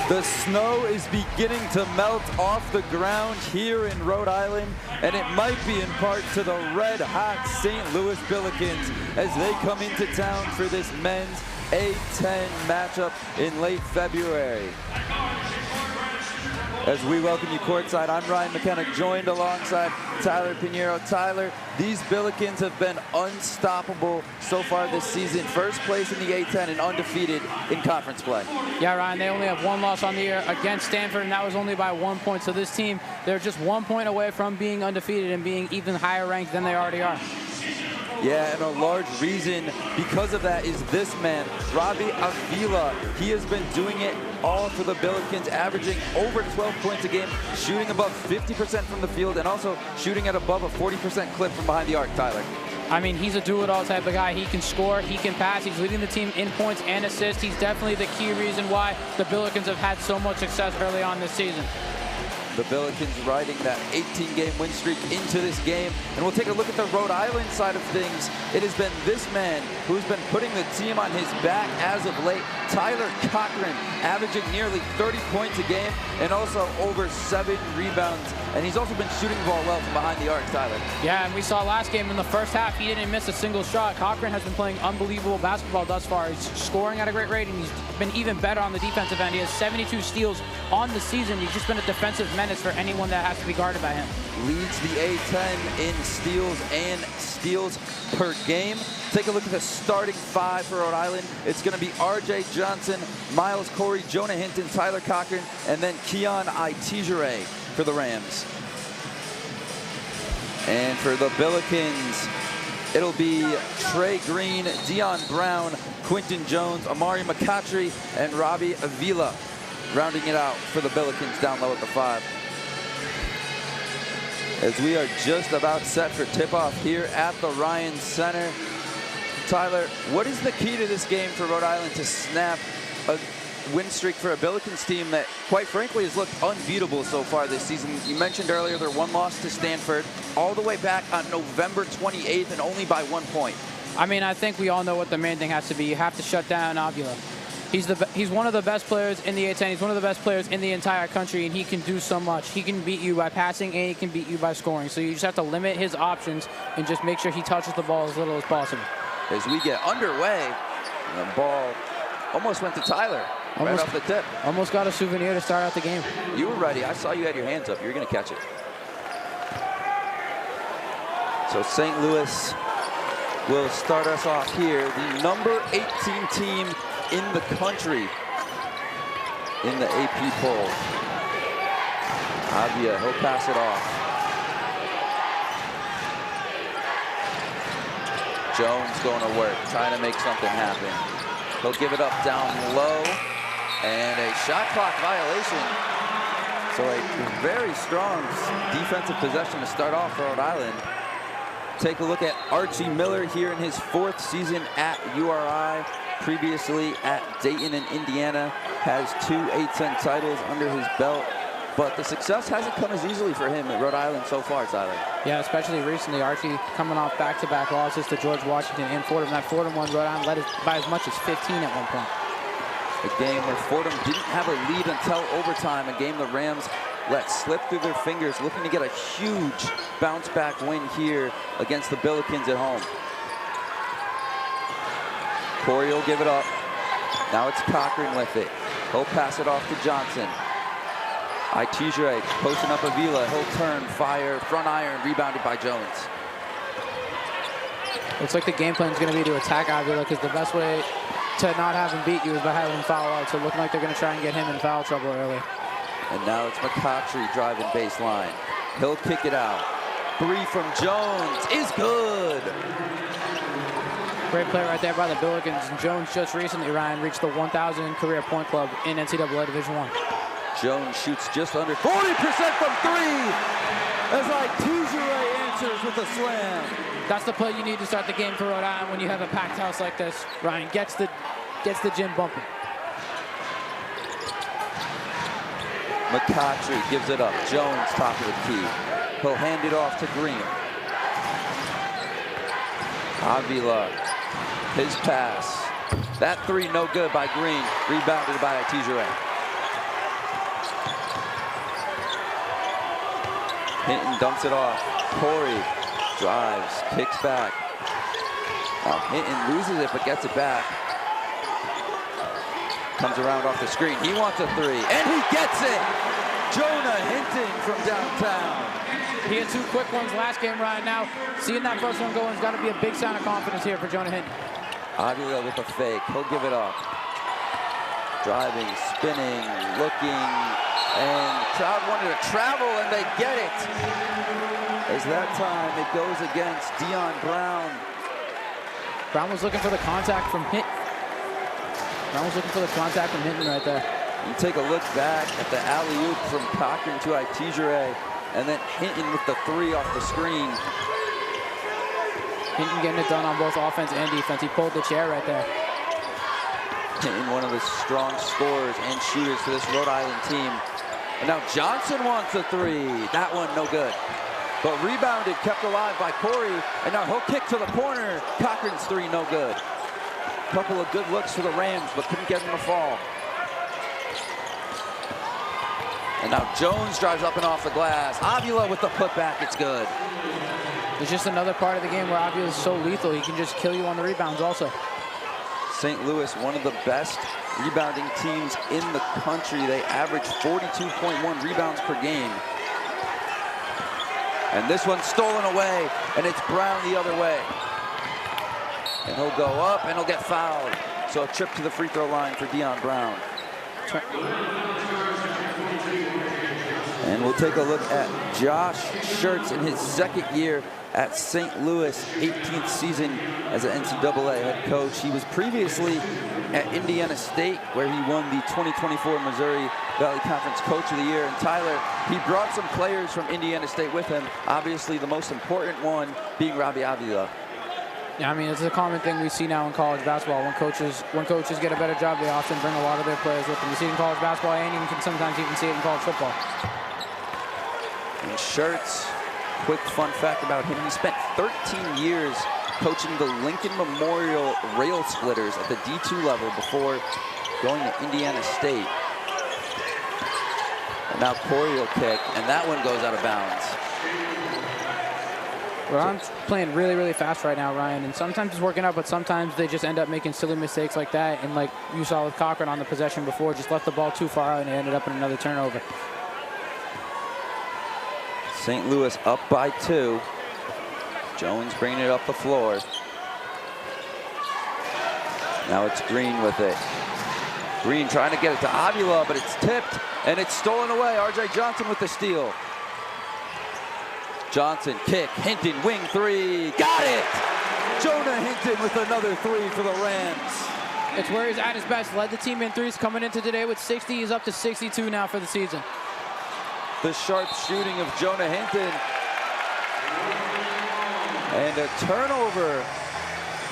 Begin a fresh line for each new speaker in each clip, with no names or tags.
The snow is beginning to melt off the ground here in Rhode Island, and it might be in part to the red-hot St. Louis Billikens as they come into town for this men's A10 matchup in late February. As we welcome you courtside, I'm Ryan McKenna, joined alongside Tyler Pinheiro. Tyler, these Billikens have been unstoppable so far this season. First place in the A10 and undefeated in conference play.
Yeah, Ryan, they only have one loss on the year against Stanford, and that was only by 1 point. So this team, they're just 1 point away from being undefeated and being even higher ranked than they already are.
Yeah, and a large reason because of that is this man, Rhody Avila. He has been doing it all for the Billikens, averaging over 12 points a game, shooting above 50% from the field, and also shooting at above a 40% clip from behind the arc, Tyler.
I mean, he's a do-it-all type of guy. He can score, he can pass, he's leading the team in points and assists. He's definitely the key reason why the Billikens have had so much success early on this season.
The Billikens riding that 18-game win streak into this game. And we'll take a look at the Rhode Island side of things. It has been this man who's been putting the team on his back as of late. Tyler Cochran, averaging nearly 30 points a game and also over 7 rebounds. And he's also been shooting the ball well from behind the arc, Tyler.
Yeah, and we saw last game in the first half, he didn't miss a single shot. Cochran has been playing unbelievable basketball thus far. He's scoring at a great rate, and he's been even better on the defensive end. He has 72 steals on the season. He's just been a defensive menace for anyone that has to be guarded by him.
Leads the A10 in steals and steals per game. Take a look at the starting five for Rhode Island. It's going to be R.J. Johnson, Miles Corey, Jonah Hinton, Tyler Cochran, and then Keon Itijere for the Rams. And for the Billikens, it'll be Trey Green, Dion Brown, Quinton Jones, Amari McCautry, and Rhody Avila rounding it out for the Billikens down low at the 5. As we are just about set for tip-off here at the Ryan Center. Tyler, what is the key to this game for Rhode Island to snap a win streak for a Billikens team that, quite frankly, has looked unbeatable so far this season? You mentioned earlier their one loss to Stanford all the way back on November 28th and only by 1 point.
I mean, I think we all know what the main thing has to be. You have to shut down Avila. He's one of the best players in the A10. He's one of the best players in the entire country, and he can do so much. He can beat you by passing, and he can beat you by scoring. So you just have to limit his options and just make sure he touches the ball as little as possible.
As we get underway, the ball almost went to Tyler right off the tip.
Almost got a souvenir to start out the game.
You were ready. I saw you had your hands up. You were going to catch it. So St. Louis will start us off here. The number 18 team in the country in the AP poll. Avia, he'll pass it off. Jones going to work, trying to make something happen. He'll give it up down low, and a shot clock violation. So a very strong defensive possession to start off for Rhode Island. Take a look at Archie Miller here in his 4th season at URI. Previously at Dayton and Indiana, has 2 A10 titles under his belt. But the success hasn't come as easily for him at Rhode Island so far, Tyler.
Yeah, especially recently. Archie coming off back-to-back losses to George Washington and Fordham. That Fordham one, Rhode Island led by as much as 15 at one point.
A game where Fordham didn't have a lead until overtime. A game the Rams let slip through their fingers, looking to get a huge bounce-back win here against the Billikens at home. Corey will give it up. Now it's Cochran with it. He'll pass it off to Johnson. Itijere posting up Avila. He'll turn, fire, front iron, rebounded by Jones.
Looks like the game plan is going to be to attack Avila, because the best way to not have him beat you is by having him foul out. So looking like they're going to try and get him in foul trouble early.
And now it's McCautry driving baseline. He'll kick it out. 3 from Jones is good.
Great play right there by the Billikens. And Jones just recently, Ryan, reached the 1,000 career point club in NCAA Division I.
Jones shoots just under 40% from 3 as Itijere answers with a slam.
That's the play you need to start the game for Rhode Island when you have a packed house like this. Ryan gets the gym bumping.
McCautry gives it up. Jones top of the key. He'll hand it off to Green. Avila, his pass. That 3 no good by Green. Rebounded by Itijere. Hinton dumps it off. Corey drives, kicks back. Hinton loses it, but gets it back. Comes around off the screen. He wants a three, and he gets it! Jonah Hinton from downtown.
He had 2 quick ones last game, Ryan. Now, seeing that first one going has got to be a big sign of confidence here for Jonah Hinton.
Avila with a fake. He'll give it up. Driving, spinning, looking, and the crowd wanted to travel, and they get it. As that time, it goes against Dion Brown.
Brown was looking for the contact from Hinton. Right there.
You take a look back at the alley-oop from Cochran to Itijere, and then Hinton with the 3 off the screen.
Hinton getting it done on both offense and defense. He pulled the chair right there.
Hinton, one of the strong scorers and shooters for this Rhode Island team. And now Johnson wants a 3. That one no good. But rebounded, kept alive by Corey. And now he'll kick to the corner. Cochran's 3 no good. Couple of good looks for the Rams, but couldn't get them to fall. And now Jones drives up and off the glass. Avila with the putback, it's good.
It's just another part of the game where Avila is so lethal. He can just kill you on the rebounds also.
St. Louis, one of the best rebounding teams in the country. They average 42.1 rebounds per game. And this one's stolen away, and it's Brown the other way. And he'll go up, and he'll get fouled. So a trip to the free throw line for Dion Brown. And we'll take a look at Josh Schertz in his 2nd year at St. Louis, 18th season as an NCAA head coach. He was previously at Indiana State, where he won the 2024 Missouri Valley Conference Coach of the Year. And Tyler, he brought some players from Indiana State with him, obviously the most important one being Robbie Avila.
Yeah, I mean, it's a common thing we see now in college basketball. When coaches get a better job, they often bring a lot of their players with them. You see it in college basketball, and you can sometimes even see it in college football.
And Schertz, quick fun fact about him, he spent 13 years coaching the Lincoln Memorial Rail Splitters at the D2 level before going to Indiana State. And now Corey will kick, and that one goes out of bounds.
Ryan's playing really, really fast right now, Ryan, and sometimes it's working out, but sometimes they just end up making silly mistakes like that. And like you saw with Cochran on the possession before, just left the ball too far out and it ended up in another turnover.
St. Louis up by 2. Jones bringing it up the floor. Now it's Green with it. Green trying to get it to Avila, but it's tipped and it's stolen away. R.J. Johnson with the steal. Johnson, kick, Hinton, wing 3, got it! Jonah Hinton with another 3 for the Rams.
It's where he's at his best. Led the team in threes coming into today with 60. He's up to 62 now for the season.
The sharp shooting of Jonah Hinton. And a turnover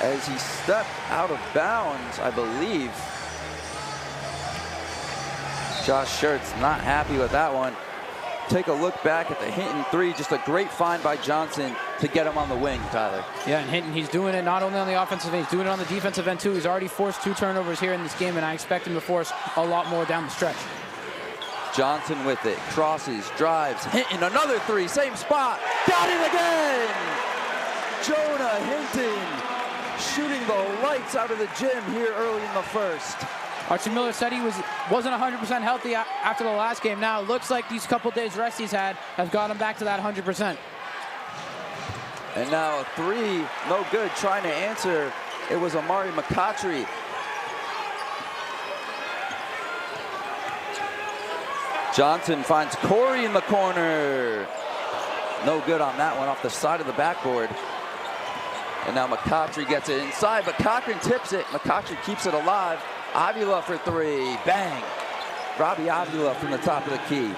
as he stepped out of bounds, I believe. Josh Schertz not happy with that one. Take a look back at the Hinton 3. Just a great find by Johnson to get him on the wing, Tyler.
Yeah, and Hinton, he's doing it not only on the offensive end, he's doing it on the defensive end too. He's already forced 2 turnovers here in this game, and I expect him to force a lot more down the stretch.
Johnson with it, crosses, drives, Hinton, another 3, same spot, got it again! Jonah Hinton shooting the lights out of the gym here early in the first.
Archie Miller said he wasn't 100% healthy after the last game. Now it looks like these couple days rest he's had have got him back to that 100%.
And now a 3, no good, trying to answer. It was Amari McCautry. Johnson finds Corey in the corner. No good on that one, off the side of the backboard. And now McCautry gets it inside, but Cochran tips it. McCautry keeps it alive. Avila for 3, bang. Robbie Avila from the top of the key.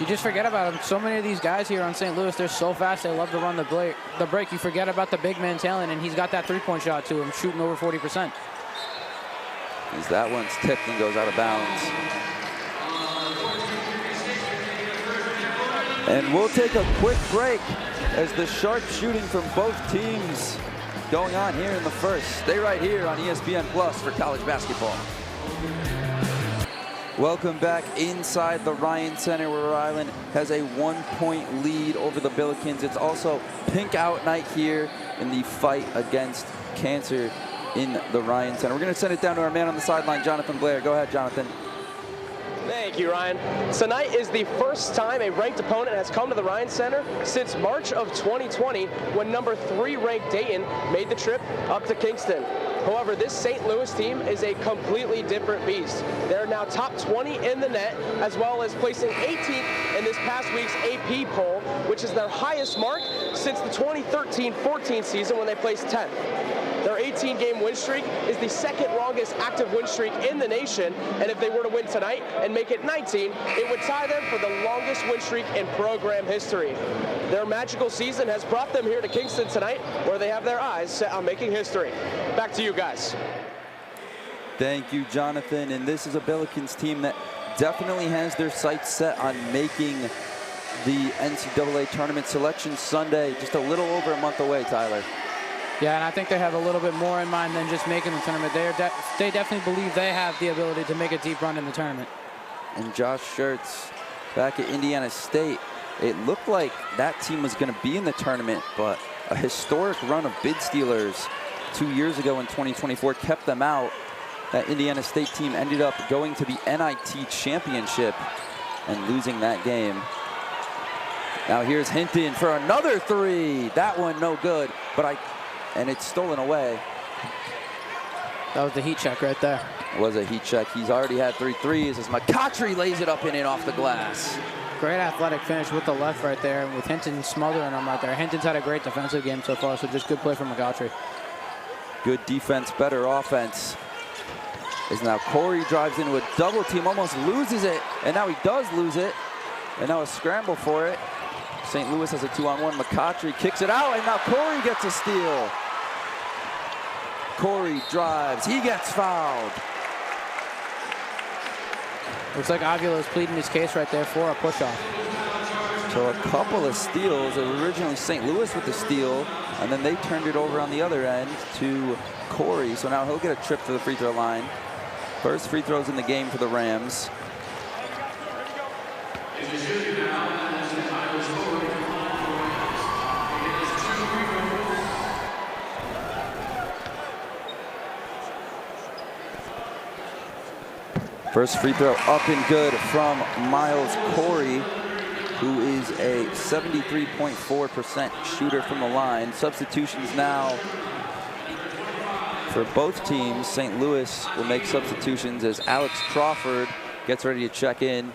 You just forget about him. So many of these guys here on St. Louis, they're so fast, they love to run the break. You forget about the big man talent, and he's got that 3-point shot to him, shooting over 40%.
As that one's tipped and goes out of bounds. And we'll take a quick break as the sharp shooting from both teams going on here in the first. Stay right here on ESPN Plus for college basketball. Welcome back inside the Ryan Center, where Rhode Island has a 1-point lead over the Billikens. It's also pink out night here in the fight against cancer in the Ryan Center. We're going to send it down to our man on the sideline, Jonathan Blair. Go ahead, Jonathan.
Thank you, Ryan. Tonight is the first time a ranked opponent has come to the Ryan Center since March of 2020, when number 3 ranked Dayton made the trip up to Kingston. However, this St. Louis team is a completely different beast. They're now top 20 in the net, as well as placing 18th in this past week's AP poll, which is their highest mark since the 2013-14 season, when they placed 10th. Their 18-game win streak is the second longest active win streak in the nation, and if they were to win tonight and make it 19, it would tie them for the longest win streak in program history. Their magical season has brought them here to Kingston tonight, where they have their eyes set on making history. Back to you guys.
Thank you, Jonathan. And this is a Billikens team that definitely has their sights set on making the NCAA tournament selection Sunday, just a little over a month away, Tyler.
Yeah, and I think they have a little bit more in mind than just making the tournament. They definitely believe they have the ability to make a deep run in the tournament.
And Josh Schertz back at Indiana State, it looked like that team was going to be in the tournament, but a historic run of bid stealers 2 years ago in 2024 kept them out. That Indiana State team ended up going to the NIT championship and losing that game. Now here's Hinton for another 3. That one no good, and it's stolen away.
That was the heat check right there.
It was a heat check. He's already had 3 threes as McCautry lays it up and in off the glass.
Great athletic finish with the left right there, and with Hinton smothering him right there. Hinton's had a great defensive game so far, so just good play from McCautry.
Good defense, better offense. As now Corey drives into a double team, almost loses it, and now he does lose it. And now a scramble for it. St. Louis has a 2-on-1. McCautry kicks it out, and now Corey gets a steal. Corey drives, he gets fouled.
Looks like Avila is pleading his case right there for a push-off.
So a couple of steals. It was originally St. Louis with the steal, and then they turned it over on the other end to Corey. So now he'll get a trip to the free throw line. First free throws in the game for the Rams. First free throw up and good from Miles Corey, who is a 73.4% shooter from the line. Substitutions now for both teams. St. Louis will make substitutions as Alex Crawford gets ready to check in.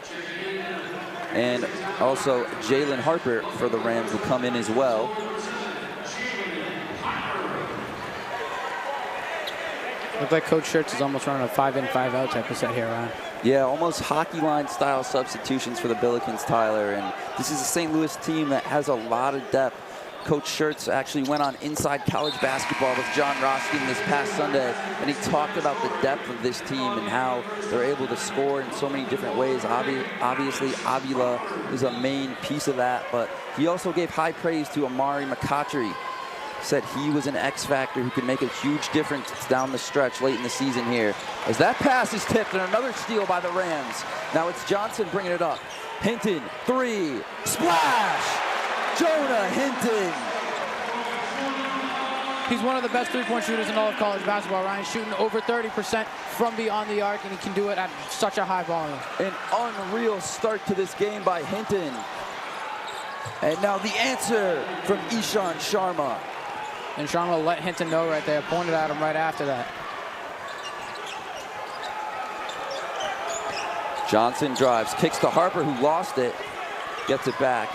And also Jalen Harper for the Rams will come in as well.
Looks like Coach Schertz is almost running a 5-in, 5-out type of set here, Ryan.
Yeah, almost hockey line style substitutions for the Billikens, Tyler. And this is a St. Louis team that has a lot of depth. Coach Schertz actually went on Inside College Basketball with John Roskian this past Sunday, and he talked about the depth of this team and how they're able to score in so many different ways. Obviously, Avila is a main piece of that, but he also gave high praise to Amari McCautry. Said he was an X factor who could make a huge difference down the stretch late in the season here. As that pass is tipped and another steal by the Rams. Now it's Johnson bringing it up. Hinton, 3, splash! Jonah Hinton.
He's one of the best three-point shooters in all of college basketball, Ryan, shooting over 30% from beyond the arc, and he can do it at such a high volume.
An unreal start to this game by Hinton. And now the answer from Ishan Sharma.
And Sharma let Hinton know right there, pointed at him right after that.
Johnson drives, kicks to Harper, who lost it, gets it back.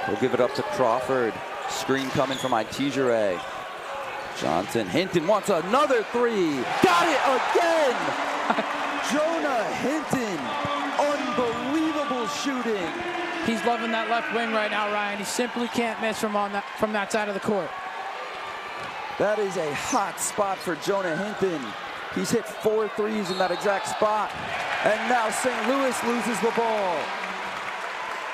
He'll give it up to Crawford. Screen coming from Itijere. Johnson, Hinton wants another 3. Got it again! Jonah Hinton, unbelievable shooting.
He's loving that left wing right now, Ryan. He simply can't miss from that side of the court.
That is a hot spot for Jonah Hinton. He's hit 4 threes in that exact spot. And now St. Louis loses the ball.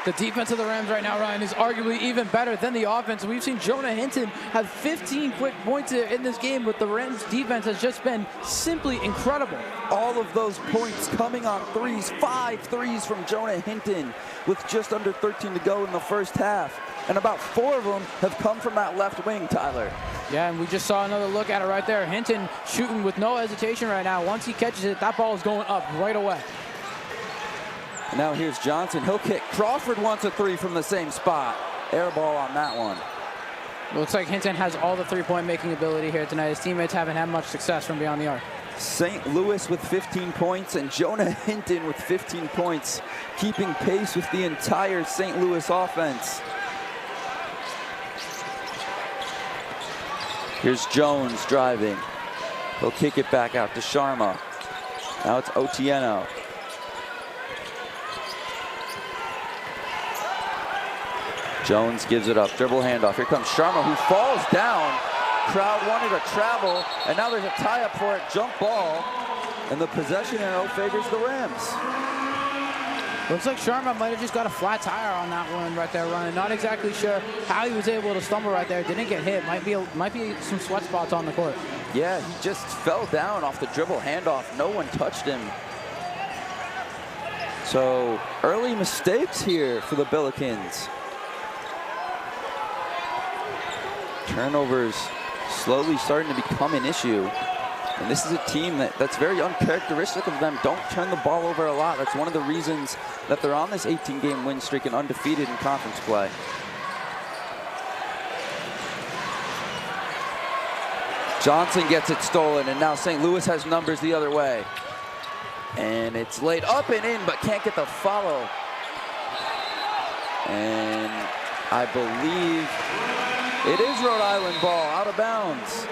The defense of the Rams right now, Ryan, is arguably even better than the offense. We've seen Jonah Hinton have 15 quick points in this game, but the Rams defense has just been simply incredible.
All of those points coming on threes, 5 threes from Jonah Hinton with just under 13 to go in the first half. And about 4 of them have come from that left wing, Tyler.
Yeah, and we just saw another look at it right there. Hinton shooting with no hesitation right now. Once he catches it, that ball is going up right away.
Now here's Johnson. He'll kick. Crawford wants a 3 from the same spot. Air ball on that one.
Looks like Hinton has all the three-point making ability here tonight. His teammates haven't had much success from beyond the arc.
St. Louis with 15 points and Jonah Hinton with 15 points, keeping pace with the entire St. Louis offense. Here's Jones driving. He'll kick it back out to Sharma. Now it's Otieno. Jones gives it up, dribble handoff. Here comes Sharma, who falls down. Crowd wanted to travel, and now there's a tie-up for it, jump ball, and the possession arrow favors the Rams.
Looks like Sharma might have just got a flat tire on that one right there, running. Not exactly sure how he was able to stumble right there. Didn't get hit. Might be some sweat spots on the court.
Yeah, he just fell down off the dribble handoff. No one touched him. So early mistakes here for the Billikens. Turnovers slowly starting to become an issue. And this is a team that's very uncharacteristic of them. Don't turn the ball over a lot. That's one of the reasons that they're on this 18-game win streak and undefeated in conference play. Johnson gets it stolen, and now St. Louis has numbers the other way. And it's laid up and in, but can't get the follow. And I believe it is Rhode Island ball, out of bounds.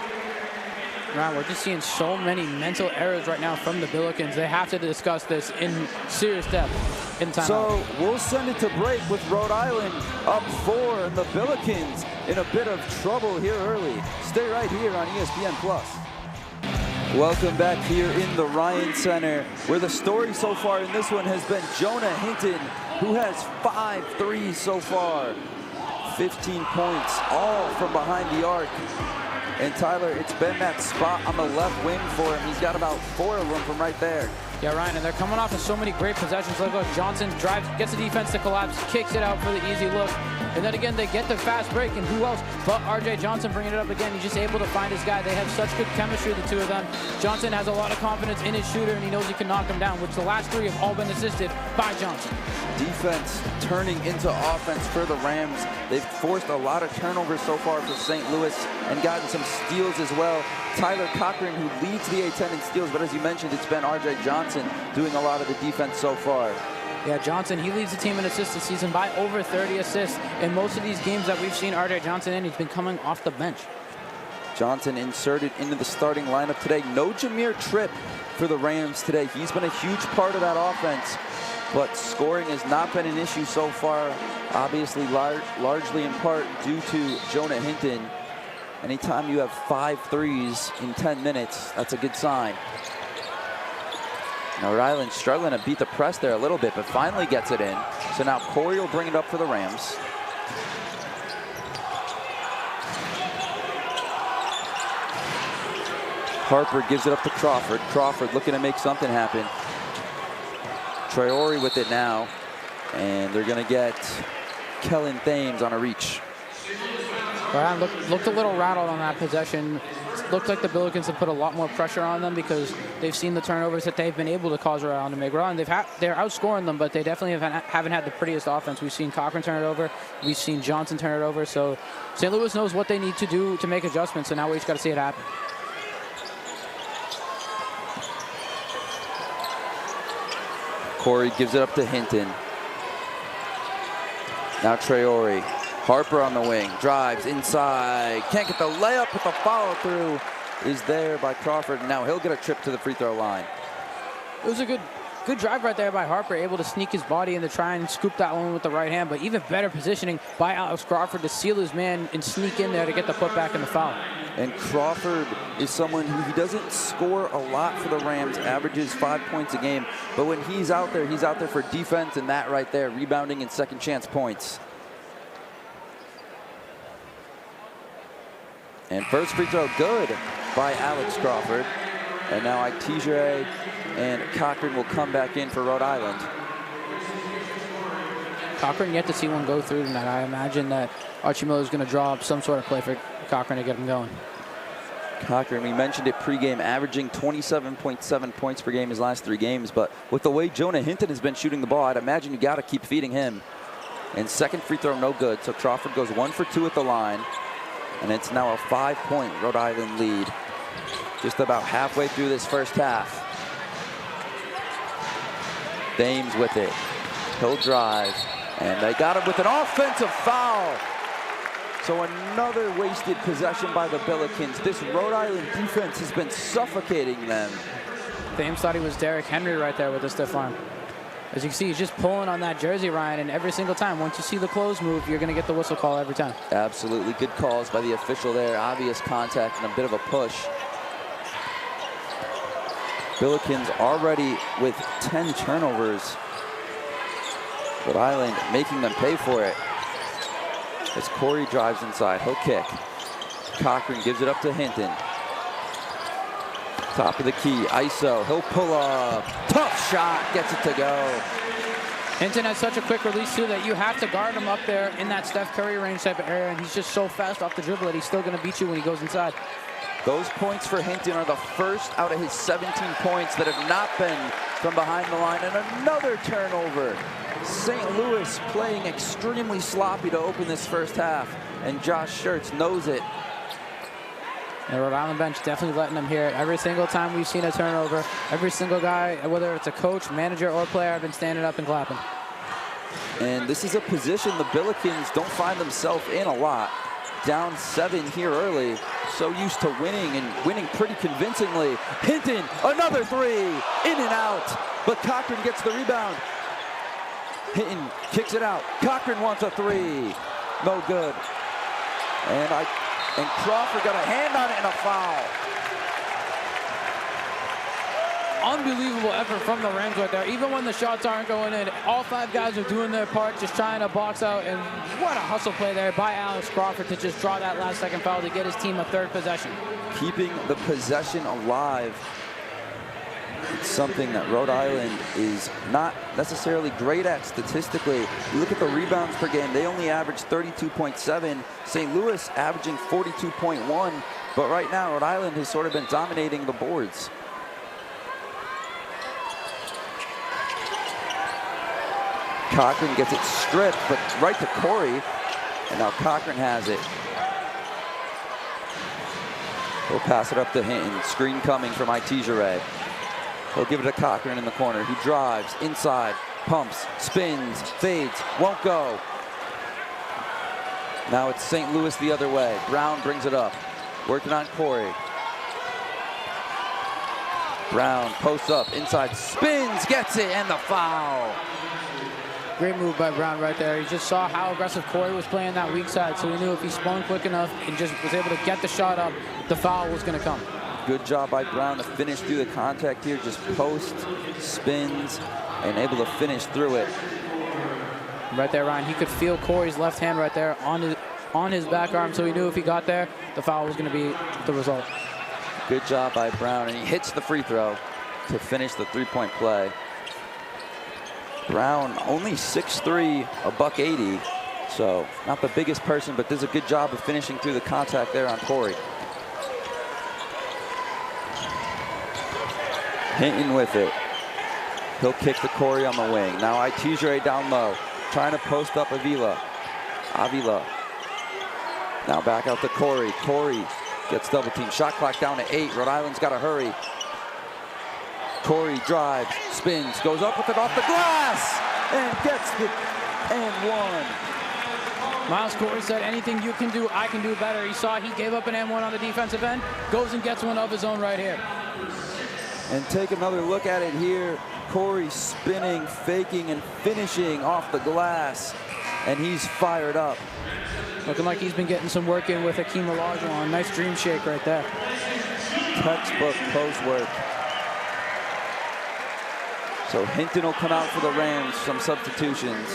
Right, we're just seeing so many mental errors right now from the Billikens. They have to discuss this in serious depth in timeout.
So we'll send it to break with Rhode Island up 4 and the Billikens in a bit of trouble here early. Stay right here on ESPN+. Welcome back here in the Ryan Center, where the story so far in this one has been Jonah Hinton, who has 5 threes so far. 15 points, all from behind the arc. And Tyler, it's been that spot on the left wing for him. He's got about 4 of them from right there.
Yeah, Ryan, and they're coming off of so many great possessions. Look, Johnson drives, gets the defense to collapse, kicks it out for the easy look. And then again, they get the fast break, and who else but R.J. Johnson bringing it up again. He's just able to find his guy. They have such good chemistry, the two of them. Johnson has a lot of confidence in his shooter, and he knows he can knock him down, which the last 3 have all been assisted by Johnson.
Defense turning into offense for the Rams. They've forced a lot of turnovers so far for St. Louis and gotten some steals as well. Tyler Cochran, who leads the A-10 in steals, but as you mentioned, it's been R.J. Johnson doing a lot of the defense so far.
Yeah, Johnson, he leads the team in assists this season by over 30 assists. In most of these games that we've seen R.J. Johnson in, he's been coming off the bench.
Johnson inserted into the starting lineup today. No Jameer Tripp for the Rams today. He's been a huge part of that offense, but scoring has not been an issue so far, obviously largely in part due to Jonah Hinton. Anytime you have 5 threes in 10 minutes, that's a good sign. Now Rhode Island struggling to beat the press there a little bit, but finally gets it in. So now Corey will bring it up for the Rams. Harper gives it up to Crawford. Crawford looking to make something happen. Traore with it now. And they're going to get Kellen Thames on a reach.
Ryan looked a little rattled on that possession. Looked like the Billikens have put a lot more pressure on them because they've seen the turnovers that they've been able to cause Rhode Island to make. Rhode Island, they're outscoring them, but they definitely haven't had the prettiest offense. We've seen Cochran turn it over. We've seen Johnson turn it over. So St. Louis knows what they need to do to make adjustments, and now we just got to see it happen.
Corey gives it up to Hinton. Now Traore. Harper on the wing, drives inside, can't get the layup, but the follow through is there by Crawford. Now he'll get a trip to the free throw line.
It was a good Good drive right there by Harper, able to sneak his body in to try and scoop that one with the right hand, but even better positioning by Alex Crawford to seal his man and sneak in there to get the putback and the foul.
And Crawford is someone who he doesn't score a lot for the Rams, averages 5 points a game, but when he's out there for defense, and that right there, rebounding and second chance points. And first free throw good by Alex Crawford. And now Itijere and Cochran will come back in for Rhode Island.
Cochran yet to see one go through tonight. I imagine that Archie Miller is going to draw up some sort of play for Cochran to get him going.
Cochran, we mentioned it pregame, averaging 27.7 points per game his last 3 games. But with the way Jonah Hinton has been shooting the ball, I'd imagine you got to keep feeding him. And second free throw, no good. So Crawford goes 1 for 2 at the line. And it's now a 5-point Rhode Island lead. Just about halfway through this first half. Dames with it. He'll drive. And they got him with an offensive foul. So another wasted possession by the Billikens. This Rhode Island defense has been suffocating them.
Dames thought he was Derrick Henry right there with the stiff arm. As you can see, he's just pulling on that jersey, Ryan, and every single time, once you see the close move, you're going to get the whistle call every time.
Absolutely. Good calls by the official there. Obvious contact and a bit of a push. Billikens already with 10 turnovers. Rhode Island making them pay for it. As Corey drives inside, he'll kick. Cochran gives it up to Hinton. Top of the key, ISO, he'll pull up. Tough shot, gets it to go.
Hinton has such a quick release too that you have to guard him up there in that Steph Curry range type of area, and he's just so fast off the dribble that he's still going to beat you when he goes inside.
Those points for Hinton are the first out of his 17 points that have not been from behind the line, and another turnover. St. Louis playing extremely sloppy to open this first half, and Josh Schertz knows it.
The Rhode Island bench definitely letting them hear it. Every single time we've seen a turnover, every single guy, whether it's a coach, manager, or player, have been standing up and clapping.
And this is a position the Billikens don't find themselves in a lot. Down 7 here early, so used to winning and winning pretty convincingly. Hinton, another 3, in and out, but Cochran gets the rebound. Hinton kicks it out. Cochran wants a 3, no good. And Crawford got a hand on it and a foul.
Unbelievable effort from the Rams right there. Even when the shots aren't going in, all 5 guys are doing their part, just trying to box out. And what a hustle play there by Alex Crawford to just draw that last second foul to get his team a 3rd possession.
Keeping the possession alive. It's something that Rhode Island is not necessarily great at statistically. You look at the rebounds per game, they only average 32.7. St. Louis averaging 42.1. But right now, Rhode Island has sort of been dominating the boards. Cochran gets it stripped, but right to Corey. And now Cochran has it. He'll pass it up to Hinton. Screen coming from Itijere. He'll give it to Cochran in the corner. He drives inside, pumps, spins, fades, won't go. Now it's St. Louis the other way. Brown brings it up, working on Corey. Brown posts up, inside, spins, gets it, and the foul.
Great move by Brown right there. He just saw how aggressive Corey was playing that weak side, so he knew if he spun quick enough and just was able to get the shot up, the foul was going to come.
Good job by Brown to finish through the contact here. Just post, spins, and able to finish through it.
Right there, Ryan, he could feel Corey's left hand right there on his back arm, so he knew if he got there, the foul was going to be the result.
Good job by Brown, and he hits the free throw to finish the 3-point play. Brown only 6'3", $180, so not the biggest person, but does a good job of finishing through the contact there on Corey. Hinton with it. He'll kick to Corey on the wing. Now Itijere down low, trying to post up Avila. Now back out to Corey. Corey gets double teamed. Shot clock down to 8. Rhode Island's got to hurry. Corey drives, spins, goes up with it off the glass, and gets the and one.
Miles Corey said, anything you can do, I can do better. He saw he gave up an and one on the defensive end, goes and gets one of his own right here.
And take another look at it here. Corey spinning, faking, and finishing off the glass. And he's fired up.
Looking like he's been getting some work in with Hakeem Olajuwon. Nice dream shake right there.
Textbook post work. So Hinton will come out for the Rams, some substitutions,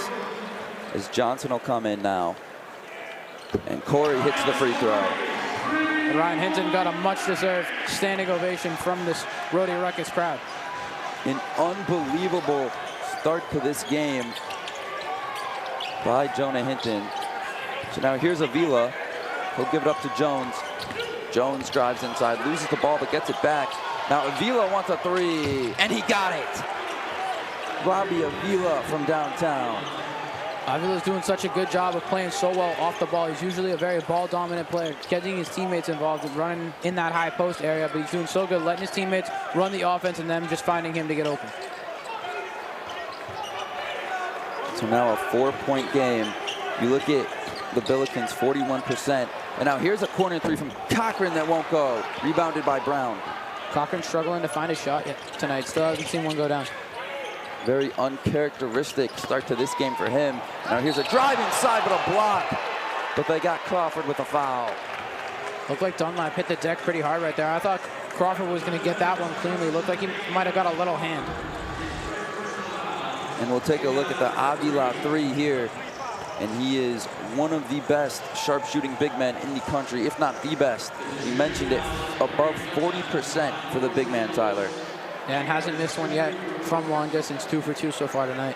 as Johnson will come in now. And Corey hits the free throw.
And Ryan Hinton got a much-deserved standing ovation from this Rhody Ruckus crowd.
An unbelievable start to this game by Jonah Hinton. So now here's Avila. He'll give it up to Jones. Jones drives inside, loses the ball, but gets it back. Now Avila wants a three, and he got it. Robbie Avila from downtown.
Avila's doing such a good job of playing so well off the ball. He's usually a very ball-dominant player, getting his teammates involved and running in that high post area, but he's doing so good letting his teammates run the offense and them just finding him to get open.
So now a 4-point game. You look at the Billikens, 41%. And now here's a corner three from Cochran that won't go. Rebounded by Brown.
Cochran struggling to find a shot yet tonight. Still hasn't seen one go down.
Very uncharacteristic start to this game for him. Now here's a drive inside, but a block. But they got Crawford with a foul.
Looked like Dunlap hit the deck pretty hard right there. I thought Crawford was going to get that one cleanly. Looked like he might have got a little hand.
And we'll take a look at the Avila three here. And he is one of the best sharpshooting big men in the country, if not the best. You mentioned it, above 40% for the big man, Tyler.
Yeah, and hasn't missed one yet from long distance, 2 for 2 so far tonight.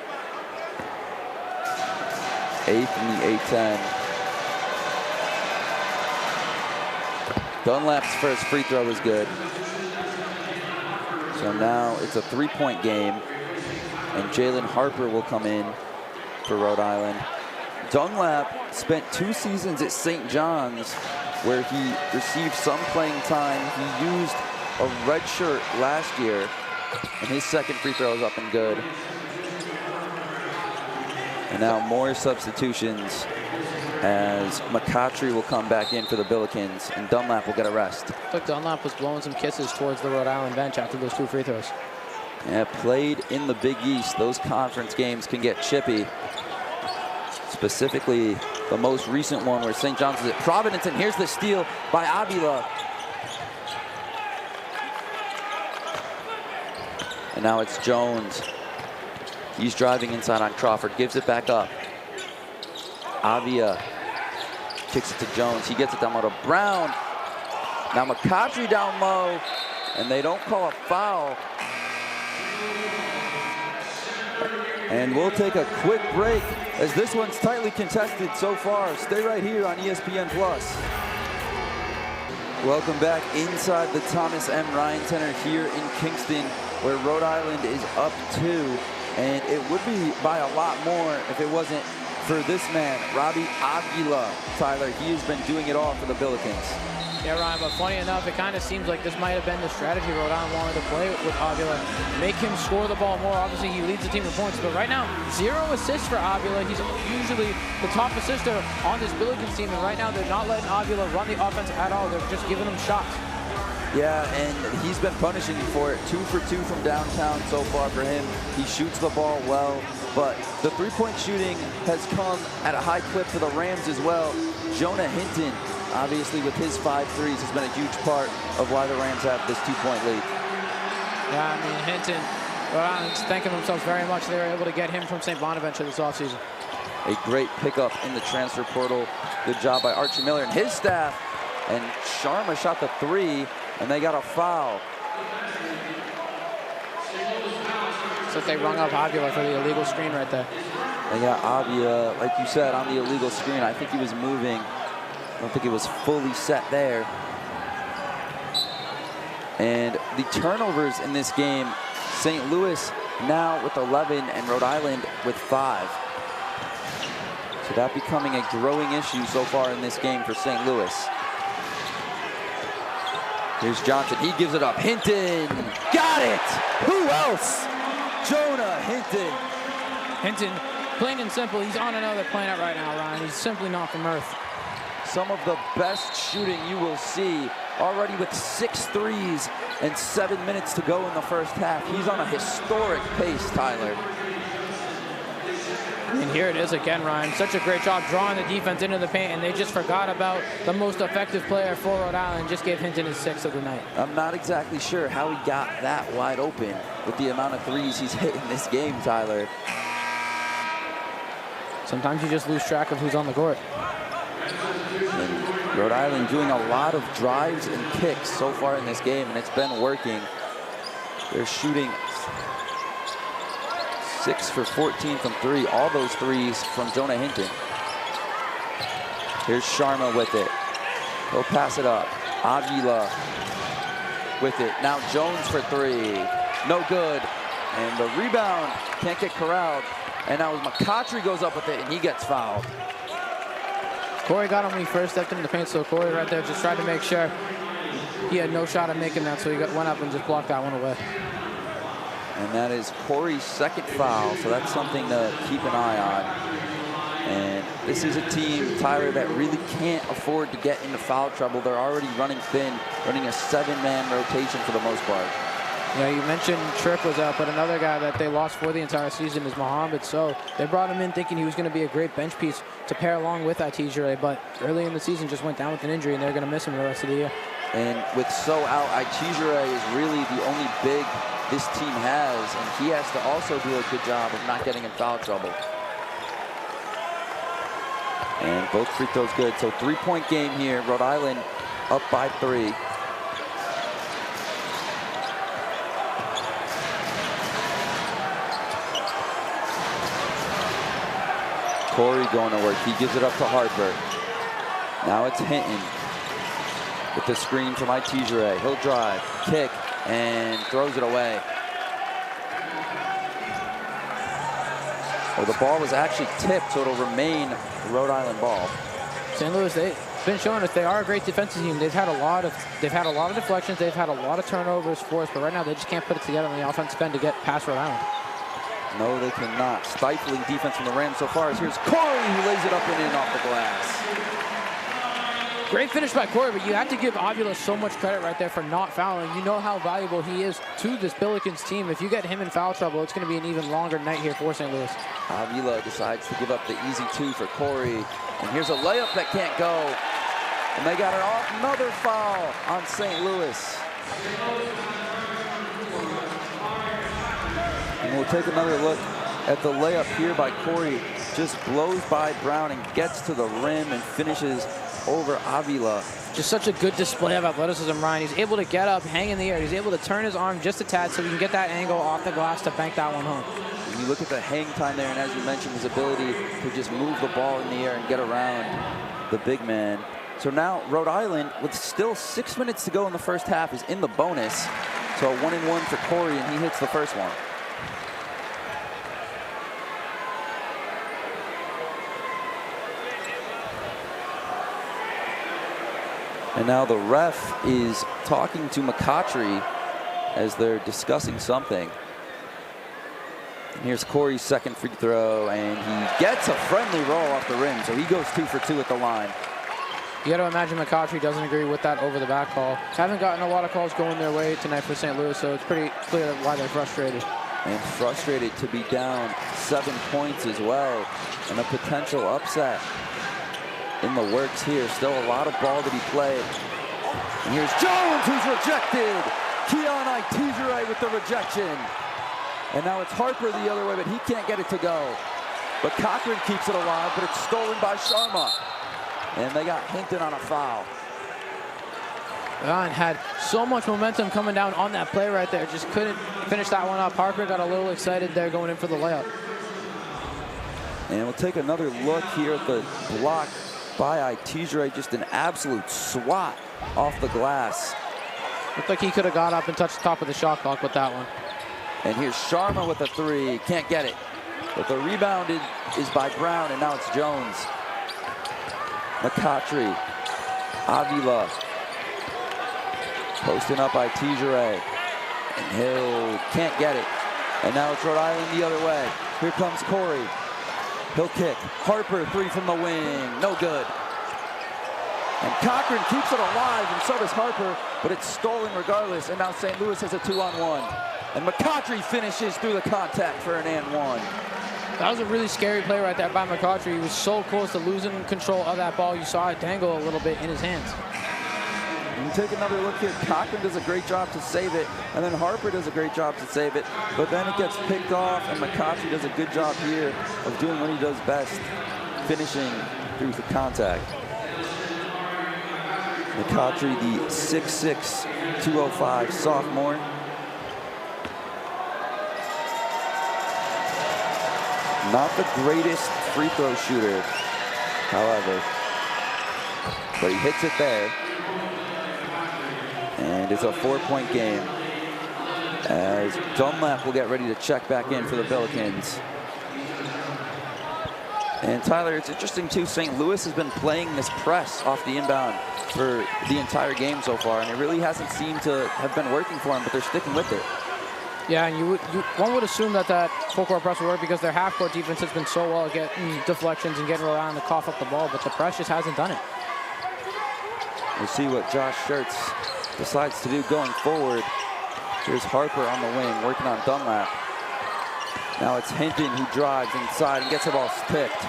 8th in the A-10. Dunlap's first free throw is good. So now it's a 3-point game, and Jalen Harper will come in for Rhode Island. Dunlap spent 2 seasons at St. John's, where he received some playing time. He used a red shirt last year, and his second free throw is up and good. And now more substitutions as McCautry will come back in for the Billikens, and Dunlap will get a rest.
Look, Dunlap was blowing some kisses towards the Rhode Island bench after those 2 free throws.
Yeah, played in the Big East. Those conference games can get chippy. Specifically, the most recent one where St. John's is at Providence, and here's the steal by Avila. And now it's Jones. He's driving inside on Crawford, gives it back up. Avila kicks it to Jones. He gets it down low to Brown. Now McCautry down low, and they don't call a foul. And we'll take a quick break as this one's tightly contested so far. Stay right here on ESPN+. Welcome back inside the Thomas M. Ryan Center here in Kingston, where Rhode Island is up 2. And it would be by a lot more if it wasn't for this man, Robbie Avila. Tyler, he has been doing it all for the Billikens.
Yeah, Ryan, but funny enough, it kind of seems like this might have been the strategy Rhode Island wanted to play with Avila. Make him score the ball more. Obviously, he leads the team in points, but right now, 0 assists for Avila. He's usually the top assister on this Billikens team, and right now they're not letting Avila run the offense at all. They're just giving him shots.
Yeah, and he's been punishing you for it. 2 for 2 from downtown so far for him. He shoots the ball well, but the three-point shooting has come at a high clip for the Rams as well. Jonah Hinton, obviously with his 5 threes, has been a huge part of why the Rams have this 2-point lead.
Yeah, I mean, Hinton, Rhode Island's thanking themselves very much. They were able to get him from St. Bonaventure this offseason.
A great pickup in the transfer portal. Good job by Archie Miller and his staff. And Sharma shot the 3, and they got a foul.
Looks like they rung up Avila for the illegal screen right there.
They got Avila, like you said, on the illegal screen. I think he was moving. I don't think it was fully set there. And the turnovers in this game, St. Louis now with 11 and Rhode Island with 5. So that becoming a growing issue so far in this game for St. Louis. Here's Johnson, he gives it up. Hinton, got it! Who else? Jonah Hinton.
Hinton, plain and simple, he's on another planet right now, Ryan. He's simply not from Earth.
Some of the best shooting you will see already with 6 threes and 7 minutes to go in the first half. He's on a historic pace, Tyler.
And here it is again, Ryan. Such a great job drawing the defense into the paint, and they just forgot about the most effective player for Rhode Island. Just gave Hinton his 6th of the night.
I'm not exactly sure how he got that wide open with the amount of threes he's hit in this game, Tyler.
Sometimes you just lose track of who's on the court.
And Rhode Island doing a lot of drives and kicks so far in this game, and it's been working. They're shooting 6 for 14 from 3. All those threes from Jonah Hinton. Here's Sharma with it. He'll pass it up. Avila with it. Now Jones for 3. No good. And the rebound can't get corralled. And now McCautry goes up with it, and he gets fouled.
Corey got him when he first stepped into the paint, so Corey right there just tried to make sure he had no shot at making that, so he went up and just blocked that one away.
And that is Corey's 2nd foul, so that's something to keep an eye on. And this is a team, Tyler, that really can't afford to get into foul trouble. They're already running thin, running a 7-man rotation for the most part.
Yeah, you mentioned Tripp was out, but another guy that they lost for the entire season is Mohamed. So they brought him in thinking he was going to be a great bench piece to pair along with Itijere, but early in the season just went down with an injury, and they're going to miss him the rest of the year.
And with So out, Itijere is really the only big this team has, and he has to also do a good job of not getting in foul trouble. And both free throws good. So 3-point game here. Rhode Island up by 3. Corey going to work. He gives it up to Harper. Now it's Hinton with the screen from Itijere. He'll drive, kick, and throws it away. Well, the ball was actually tipped, so it'll remain Rhode Island ball.
St. Louis, they've been showing us they are a great defensive team. They've had a lot of deflections. They've had a lot of turnovers for us, but right now they just can't put it together on the offensive end to get past Rhode Island.
No, they cannot. Stifling defense from the Rams so far. As here's Corey, who lays it up and in off the glass.
Great finish by Corey, but you have to give Avila so much credit right there for not fouling. You know how valuable he is to this Billikens team. If you get him in foul trouble, it's going to be an even longer night here for St. Louis.
Avila decides to give up the easy 2 for Corey. And here's a layup that can't go. And they got another foul on St. Louis. And we'll take another look at the layup here by Corey. Just blows by Brown and gets to the rim and finishes over Avila.
Just such a good display of athleticism, Ryan. He's able to get up, hang in the air. He's able to turn his arm just a tad so he can get that angle off the glass to bank that one home.
When you look at the hang time there, and as you mentioned, his ability to just move the ball in the air and get around the big man. So now Rhode Island, with still 6 minutes to go in the first half, is in the bonus. So a 1-and-1 for Corey, and he hits the first one. And now the ref is talking to McCautry as they're discussing something. And here's Corey's 2nd free throw, and he gets a friendly roll off the rim, so he goes 2 for 2 at the line.
You got to imagine McCautry doesn't agree with that over-the-back call. Haven't gotten a lot of calls going their way tonight for St. Louis, so it's pretty clear why they're frustrated.
And frustrated to be down 7 points as well, and a potential upset in the works here. Still a lot of ball to be played. And here's Jones, who's rejected. Keon Itijere with the rejection. And now it's Harper the other way, but he can't get it to go. But Cochran keeps it alive, but it's stolen by Sharma. And they got Hinton on a foul.
And had so much momentum coming down on that play right there. Just couldn't finish that one up. Harper got a little excited there going in for the layup.
And we'll take another look here at the block by Itijere. Just an absolute swat off the glass.
Looked like he could have got up and touched the top of the shot clock with that one.
And here's Sharma with a 3. Can't get it. But the rebound is by Brown, and now it's Jones. McCautry. Avila. Posting up Itijere. And Hill can't get it. And now it's Rhode Island the other way. Here comes Corey. He'll kick. Harper, 3 from the wing. No good. And Cochran keeps it alive, and so does Harper, but it's stolen regardless, and now St. Louis has a 2-on-1. And McCautry finishes through the contact for an and one.
That was a really scary play right there by McCautry. He was so close to losing control of that ball. You saw it dangle a little bit in his hands.
And take another look here. Cochran does a great job to save it, and then Harper does a great job to save it, but then it gets picked off, and McCautry does a good job here of doing what he does best, finishing through the contact. McCautry, the 6'6", 205 sophomore. Not the greatest free throw shooter, however, but he hits it there. And it's a 4-point game as Dunlap will get ready to check back in for the Billikens. And Tyler, it's interesting too, St. Louis has been playing this press off the inbound for the entire game so far, and it really hasn't seemed to have been working for them, but they're sticking with it.
Yeah, and one would assume that full-court press will work because their half-court defense has been so well at getting deflections and getting around to cough up the ball, but the press just hasn't done it.
We'll see what Josh Schertz decides to do going forward. Here's Harper on the wing, working on Dunlap. Now it's Hinton who drives inside and gets the ball picked.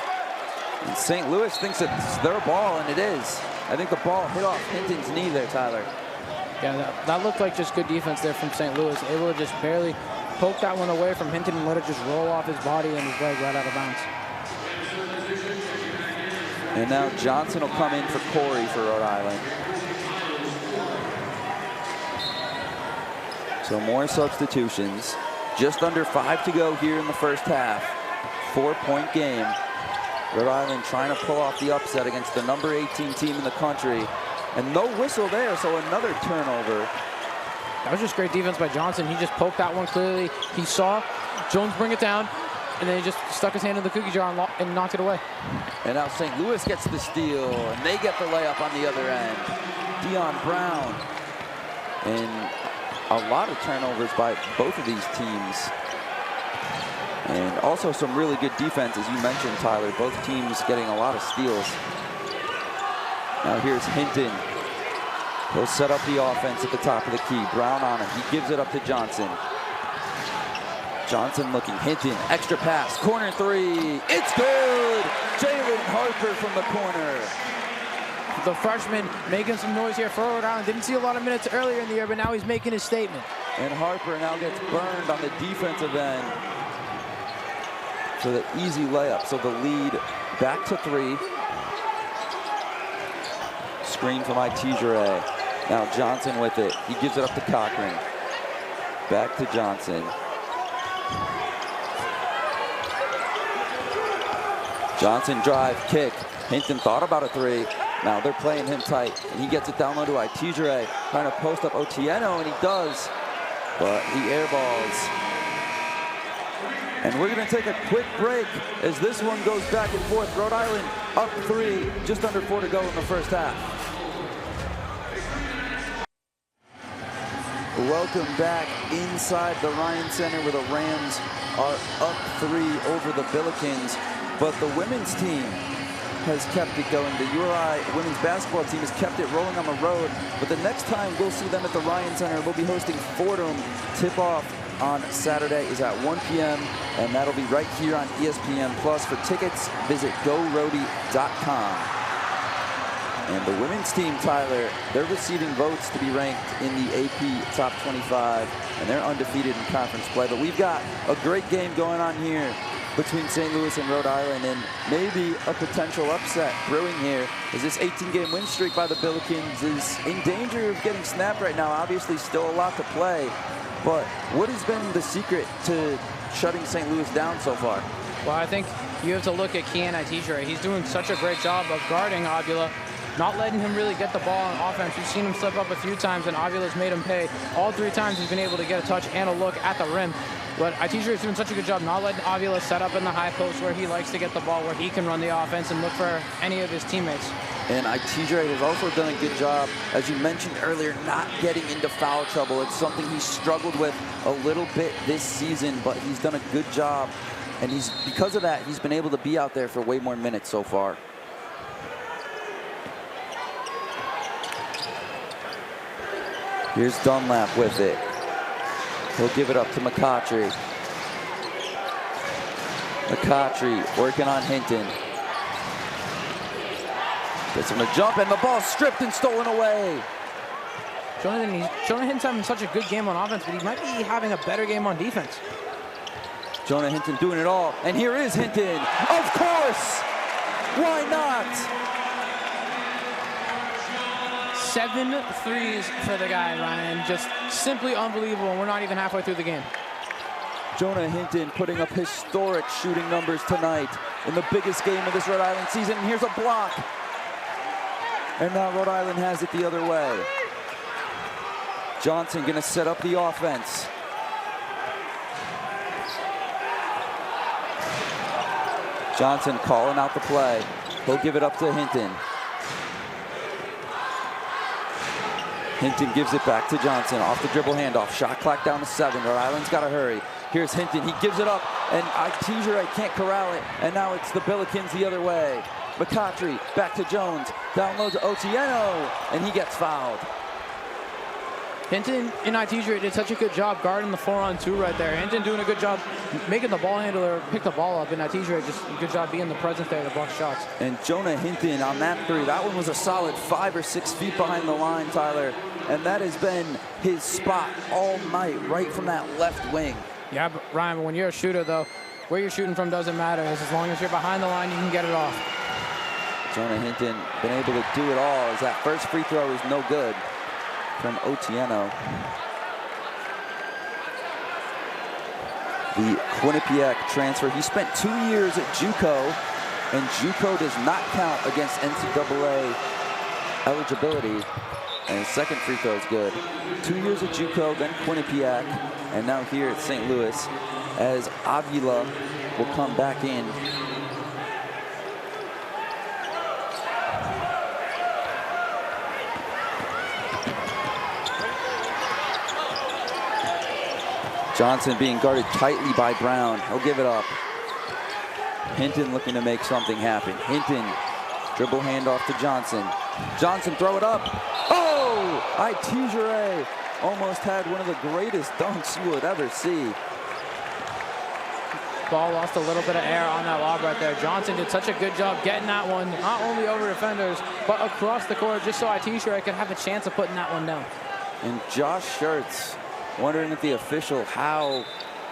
And St. Louis thinks it's their ball, and it is. I think the ball hit off Hinton's knee there, Tyler.
Yeah, that looked like just good defense there from St. Louis. Able to just barely poke that one away from Hinton and let it just roll off his body and his leg right out of bounds.
And now Johnson will come in for Corey for Rhode Island. So more substitutions. Just under 5 to go here in the first half. 4-point game. Rhode Island trying to pull off the upset against the number 18 team in the country. And no whistle there, so another turnover.
That was just great defense by Johnson. He just poked that one clearly. He saw Jones bring it down, and then he just stuck his hand in the cookie jar and knocked it away.
And now St. Louis gets the steal, and they get the layup on the other end. Dion Brown. And a lot of turnovers by both of these teams. And also some really good defense, as you mentioned, Tyler. Both teams getting a lot of steals. Now here's Hinton. He'll set up the offense at the top of the key. Brown on him. He gives it up to Johnson. Johnson looking. Hinton. Extra pass. Corner three. It's good! Jalen Harper from the corner.
The freshman making some noise here for Rhode Island. Didn't see a lot of minutes earlier in the year, but now he's making his statement.
And Harper now gets burned on the defensive end for the easy layup. So the lead back to 3. Screen from Itijere. Now Johnson with it. He gives it up to Cochran. Back to Johnson. Johnson drive, kick. Hinton thought about a 3. Now they're playing him tight, and he gets it down low to Itijere, trying to post up Otieno, and he does, but he airballs. And we're going to take a quick break as this one goes back and forth. Rhode Island up 3, just under 4 to go in the first half. Welcome back inside the Ryan Center where the Rams are up 3 over the Billikens, but the women's team has kept it going. The URI women's basketball team has kept it rolling on the road, but the next time we'll see them at the Ryan Center, they'll be hosting Fordham. Tip-off on Saturday is at 1 p.m., and that'll be right here on ESPN+. For tickets, visit GoRhody.com. And the women's team, Tyler, they're receiving votes to be ranked in the AP Top 25, and they're undefeated in conference play. But we've got a great game going on here between St. Louis and Rhode Island, and maybe a potential upset brewing here as this 18-game win streak by the Billikens is in danger of getting snapped right now. Obviously still a lot to play, but what has been the secret to shutting St. Louis down so far?
Well, I think you have to look at Kian Itijere. He's doing such a great job of guarding Avila, not letting him really get the ball on offense. We've seen him slip up a few times, and Avila's made him pay. All 3 times he's been able to get a touch and a look at the rim. But Itijere is doing such a good job not letting Avila set up in the high post where he likes to get the ball, where he can run the offense and look for any of his teammates. And
Itijere has also done a good job, as you mentioned earlier, not getting into foul trouble. It's something he struggled with a little bit this season, but he's done a good job. And because of that, he's been able to be out there for way more minutes so far. Here's Dunlap with it. He'll give it up to McCoughtry. McCoughtry working on Hinton. Gets him to jump, and the ball's stripped and stolen away.
Jonah Hinton's having such a good game on offense, but he might be having a better game on defense.
Jonah Hinton doing it all, and here is Hinton. Of course! Why not?
7 threes for the guy, Ryan. Just simply unbelievable, and we're not even halfway through the game.
Jonah Hinton putting up historic shooting numbers tonight in the biggest game of this Rhode Island season. And here's a block. And now Rhode Island has it the other way. Johnson gonna set up the offense. Johnson calling out the play. He'll give it up to Hinton. Hinton gives it back to Johnson. Off the dribble handoff. Shot clock down to 7. Rhode Island's got to hurry. Here's Hinton. He gives it up, and Teaser can't corral it. And now it's the Billikens the other way. McCoughtry back to Jones. Down low to Otieno, and he gets fouled.
Hinton and Teaser did such a good job guarding the 4-on-2 right there. Hinton doing a good job making the ball handler pick the ball up, and Teaser just a good job being the presence there to block shots.
And Jonah Hinton on that 3, that one was a solid 5 or 6 feet behind the line, Tyler. And that has been his spot all night, right from that left wing.
Yeah, but Ryan, when you're a shooter, though, where you're shooting from doesn't matter. As long as you're behind the line, you can get it off.
Jonah Hinton been able to do it all, as that first free throw is no good from Otieno. The Quinnipiac transfer. He spent 2 years at JUCO, and JUCO does not count against NCAA eligibility. And his second free throw is good. 2 years at JUCO, then Quinnipiac, and now here at St. Louis, as Avila will come back in. Johnson being guarded tightly by Brown. He'll give it up. Hinton looking to make something happen. Hinton, dribble handoff to Johnson. Johnson, throw it up. Oh! Teaser almost had one of the greatest dunks you would ever see.
Ball lost a little bit of air on that lob right there. Johnson did such a good job getting that one, not only over defenders, but across the court, just so Teaser could have a chance of putting that one down.
And Josh Schertz wondering if the official, how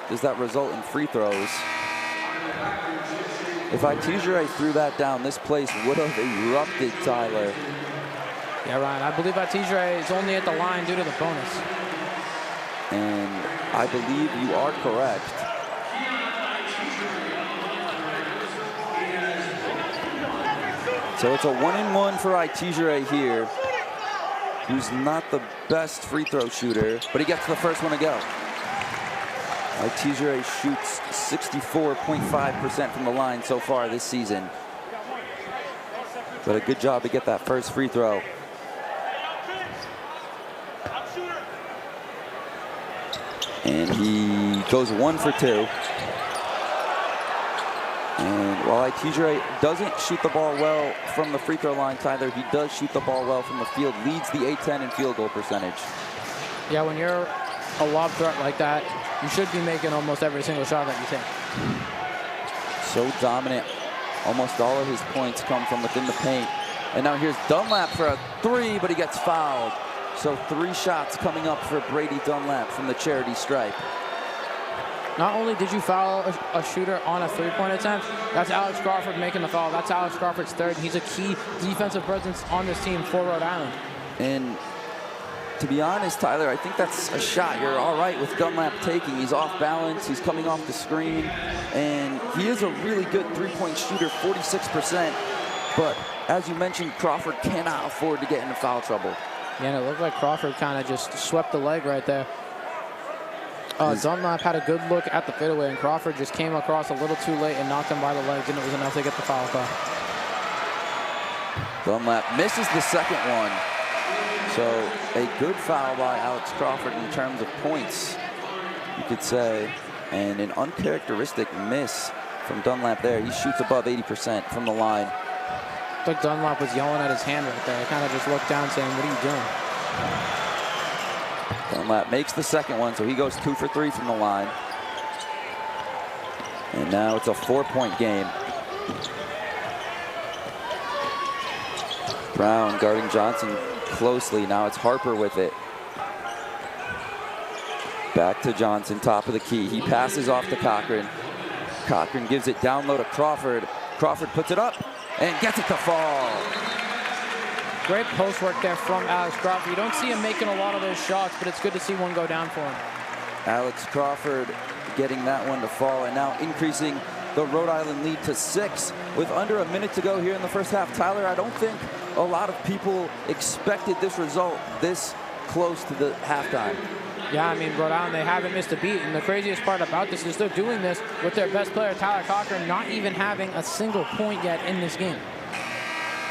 does that result in free throws? If Teaser threw that down, this place would have erupted, Tyler.
Yeah, Ryan, I believe Teaser is only at the line due to the bonus.
And I believe you are correct. So it's a 1-and-1 for Teaser here, who's not the best free throw shooter, but he gets the first one to go. Teaser shoots 64.5% from the line so far this season. But a good job to get that first free throw. And he goes 1 for 2. And while Teaser doesn't shoot the ball well from the free throw line, Tyler, he does shoot the ball well from the field, leads the A-10 in field goal percentage.
Yeah, when you're a lob threat like that, you should be making almost every single shot that you take.
So dominant. Almost all of his points come from within the paint. And now here's Dunlap for a 3, but he gets fouled. So 3 shots coming up for Brady Dunlap from the charity stripe.
Not only did you foul a shooter on a 3-point attempt, that's Alex Crawford making the foul. That's Alex Crawford's 3rd. He's a key defensive presence on this team for Rhode Island. And
to be honest, Tyler, I think that's a shot you're all right with Dunlap taking. He's off balance. He's coming off the screen. And he is a really good 3-point shooter, 46%. But as you mentioned, Crawford cannot afford to get into foul trouble.
Yeah, and it looked like Crawford kind of just swept the leg right there. Dunlap had a good look at the fadeaway, and Crawford just came across a little too late and knocked him by the legs, and it was enough to get the foul call.
Dunlap misses the second one. So a good foul by Alex Crawford in terms of points, you could say. And an uncharacteristic miss from Dunlap there. He shoots above 80% from the line.
I think Dunlap was yelling at his hand right there. I kind of just looked down saying, what are you doing?
Dunlap makes the second one, so he goes 2 for 3 from the line. And now it's a 4-point game. Brown guarding Johnson closely. Now it's Harper with it. Back to Johnson, top of the key. He passes off to Cochran. Cochran gives it down low to Crawford. Crawford puts it up and gets it to fall.
Great post work there from Alex Crawford. You don't see him making a lot of those shots, but it's good to see one go down for him.
Alex Crawford getting that one to fall, and now increasing the Rhode Island lead to 6 with under a minute to go here in the first half. Tyler, I don't think a lot of people expected this result this close to the halftime.
Yeah, I mean, Rhode Island, they haven't missed a beat. And the craziest part about this is they're doing this with their best player, Tyler Cochran, not even having a single point yet in this game.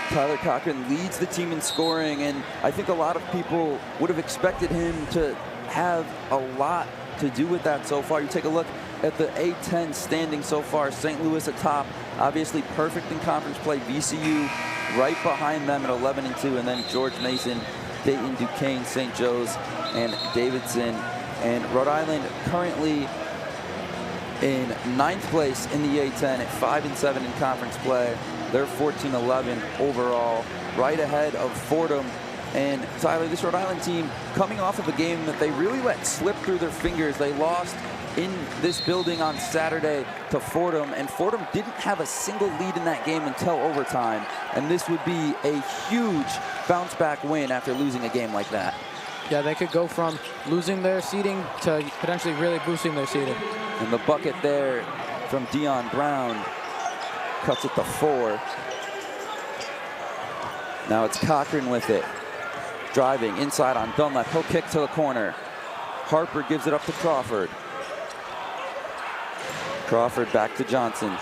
Tyler Cochran leads the team in scoring, and I think a lot of people would have expected him to have a lot to do with that so far. You take a look at the A10 standing so far. St. Louis atop, obviously perfect in conference play. VCU right behind them at 11-2, and then George Mason, Dayton, Duquesne, St. Joe's, and Davidson. And Rhode Island currently in 9th place in the A10 at 5-7 in conference play. They're 14-11 overall, right ahead of Fordham. And Tyler, this Rhode Island team coming off of a game that they really let slip through their fingers. They lost in this building on Saturday to Fordham, and Fordham didn't have a single lead in that game until overtime. And this would be a huge bounce back win after losing a game like that.
Yeah, they could go from losing their seeding to potentially really boosting their seeding.
And the bucket there from Dion Brown cuts it to 4. Now it's Cochran with it. Driving inside on Dunlap. He'll kick to the corner. Harper gives it up to Crawford. Crawford back to Johnson.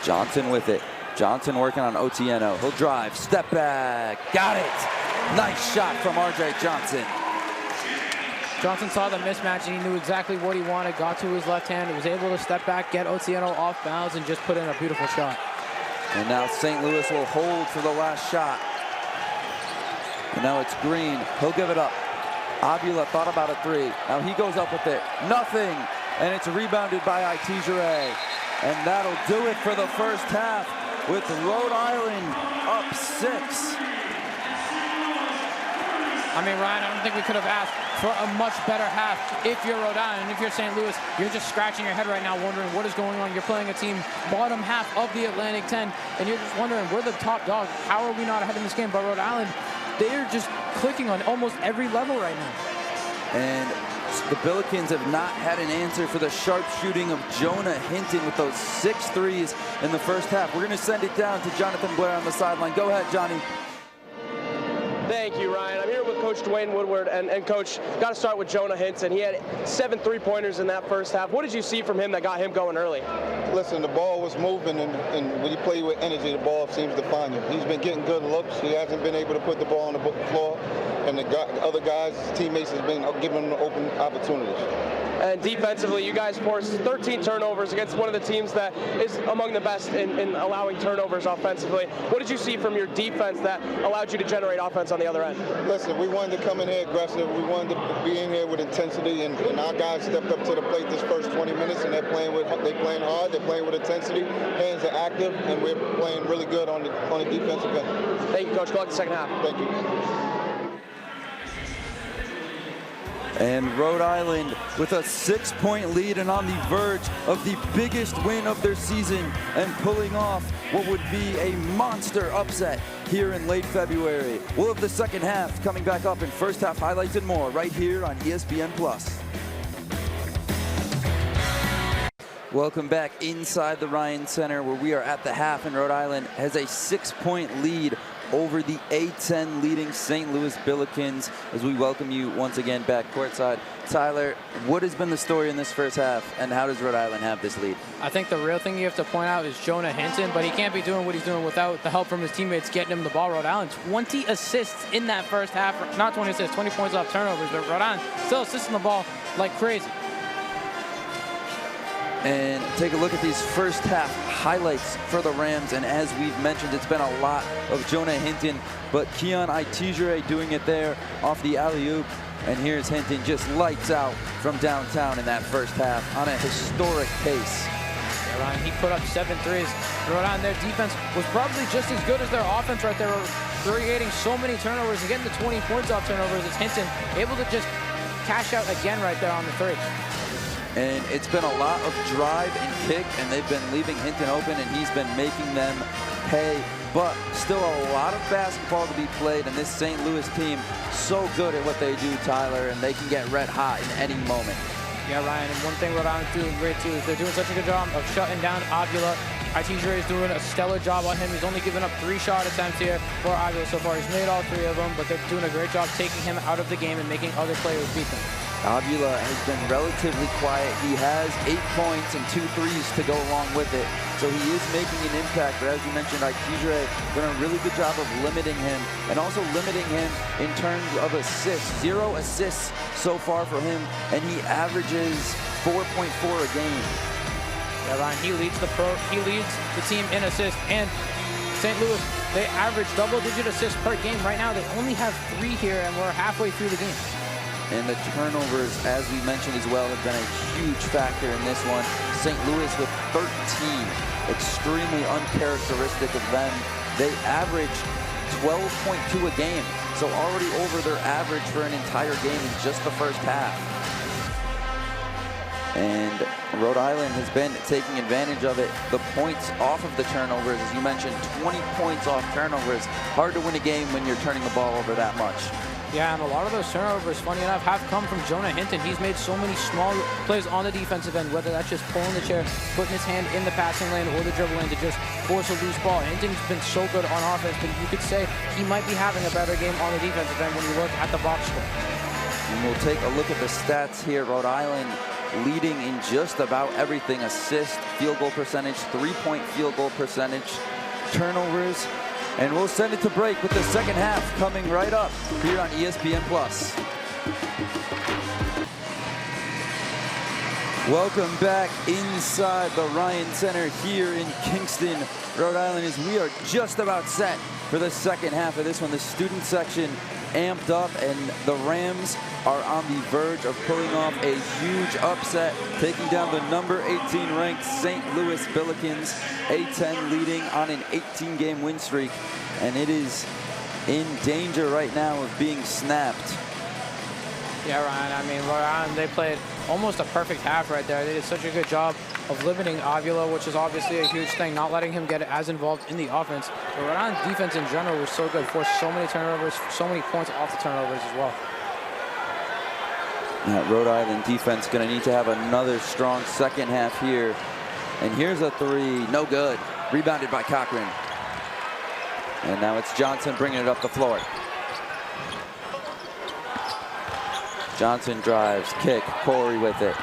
Johnson with it. Johnson working on Otieno. He'll drive. Step back. Got it. Nice shot from R.J. Johnson.
Johnson saw the mismatch and he knew exactly what he wanted. Got to his left hand. He was able to step back, get Otieno off bounds, and just put in a beautiful shot.
And now St. Louis will hold for the last shot. And now it's Green. He'll give it up. Avila thought about a 3. Now he goes up with it. Nothing. And it's rebounded by Itijere. And that'll do it for the first half with Rhode Island up 6.
I mean, Ryan, I don't think we could have asked for a much better half. If you're Rhode Island, if you're St. Louis, you're just scratching your head right now wondering what is going on. You're playing a team bottom half of the Atlantic 10, and you're just wondering, we're the top dog. How are we not ahead in this game? But Rhode Island, they're just clicking on almost every level right now.
And the Billikens have not had an answer for the sharp shooting of Jonah Hinton with those 6 threes in the first half. We're going to send it down to Jonathan Blair on the sideline. Go ahead, Johnny.
Thank you, Ryan. I'm here with Coach Dwayne Woodward, and Coach, got to start with Jonah Hinton. He had 7 3-pointers in that first half. What did you see from him that got him going early?
Listen, the ball was moving, and when you play with energy, the ball seems to find him. He's been getting good looks. He hasn't been able to put the ball on the floor, and the other guys, his teammates, has been giving him open opportunities.
And defensively, you guys forced 13 turnovers against one of the teams that is among the best in allowing turnovers offensively. What did you see from your defense that allowed you to generate offense on the other end?
Listen, we wanted to come in here aggressive. We wanted to be in here with intensity, and our guys stepped up to the plate this first 20 minutes, and they're playing hard, they're playing with intensity, hands are active, and we're playing really good on the defensive end.
Thank you, Coach. Good luck in the second half.
Thank you.
And Rhode Island with a 6-point lead and on the verge of the biggest win of their season and pulling off what would be a monster upset here in late February. We'll have the second half coming back up in first half highlights and more right here on ESPN+. Welcome back inside the Ryan Center, where we are at the half, and Rhode Island has a 6-point lead over the A10 leading St. Louis Billikens as we welcome you once again back courtside. Tyler, what has been the story in this first half, and how does Rhode Island have this lead?
I think the real thing you have to point out is Jonah Hinton, but he can't be doing what he's doing without the help from his teammates getting him the ball. Rhode Island, 20 assists in that first half. Not 20 assists, 20 points off turnovers, but Rhode Island still assisting the ball like crazy.
And take a look at these first half highlights for the Rams. And as we've mentioned, it's been a lot of Jonah Hinton, but Keon Itijere doing it there off the alley-oop And here's Hinton just lights out from downtown in that first half on a historic pace.
Yeah, Ryan, he put up 7 threes. Rhode Island, their defense was probably just as good as their offense right there, creating so many turnovers and getting the 20 points off turnovers. It's Hinton able to just cash out again right there on the 3.
And it's been a lot of drive and kick, and they've been leaving Hinton open, and he's been making them pay. But still a lot of basketball to be played, and this St. Louis team so good at what they do, Tyler, and they can get red hot in any moment.
Yeah, Ryan, and one thing Rhode Island's doing great too is they're doing such a good job of shutting down Avila. Itijere is doing a stellar job on him. He's only given up 3 shot attempts here for Avila so far. He's made all 3 of them, but they're doing a great job taking him out of the game and making other players beat them.
Avila has been relatively quiet. He has 8 points and 2 threes to go along with it. So he is making an impact, but as you mentioned, Itijere done a really good job of limiting him and also limiting him in terms of assists. 0 assists so far for him, and he averages 4.4 a game.
Yeah, Ryan, he leads the team in assists, and St. Louis, they average double-digit assists per game. Right now, they only have 3 here, and we're halfway through the game.
And the turnovers, as we mentioned as well, have been a huge factor in this one. St. Louis with 13, extremely uncharacteristic of them. They average 12.2 a game, so already over their average for an entire game in just the first half. And Rhode Island has been taking advantage of it. The points off of the turnovers, as you mentioned, 20 points off turnovers. Hard to win a game when you're turning the ball over that much.
Yeah, and a lot of those turnovers, funny enough, have come from Jonah Hinton. He's made so many small plays on the defensive end, whether that's just pulling the chair, putting his hand in the passing lane or the dribble lane to just force a loose ball. Hinton's been so good on offense, but you could say he might be having a better game on the defensive end when you look at the box score.
And we'll take a look at the stats here. Rhode Island leading in just about everything: assist, field goal percentage, 3-point field goal percentage, turnovers. And we'll send it to break with the second half coming right up here on ESPN+. Welcome back inside the Ryan Center here in Kingston, Rhode Island, as we are just about set for the second half of this one. The student section amped up, and the Rams are on the verge of pulling off a huge upset, taking down the number 18 ranked St. Louis Billikens. A-10 leading on an 18-game win streak, and it is in danger right now of being snapped.
Yeah, Ryan, I mean, Rhode Island, they played almost a perfect half right there. They did such a good job of limiting Avila, which is obviously a huge thing, not letting him get as involved in the offense. But Rhode Island's defense in general was so good, forced so many turnovers, so many points off the turnovers as well.
That Rhode Island defense going to need to have another strong second half here. And here's a 3, no good. Rebounded by Cochran. And now it's Johnson bringing it up the floor. Johnson drives, kick, Corey with it.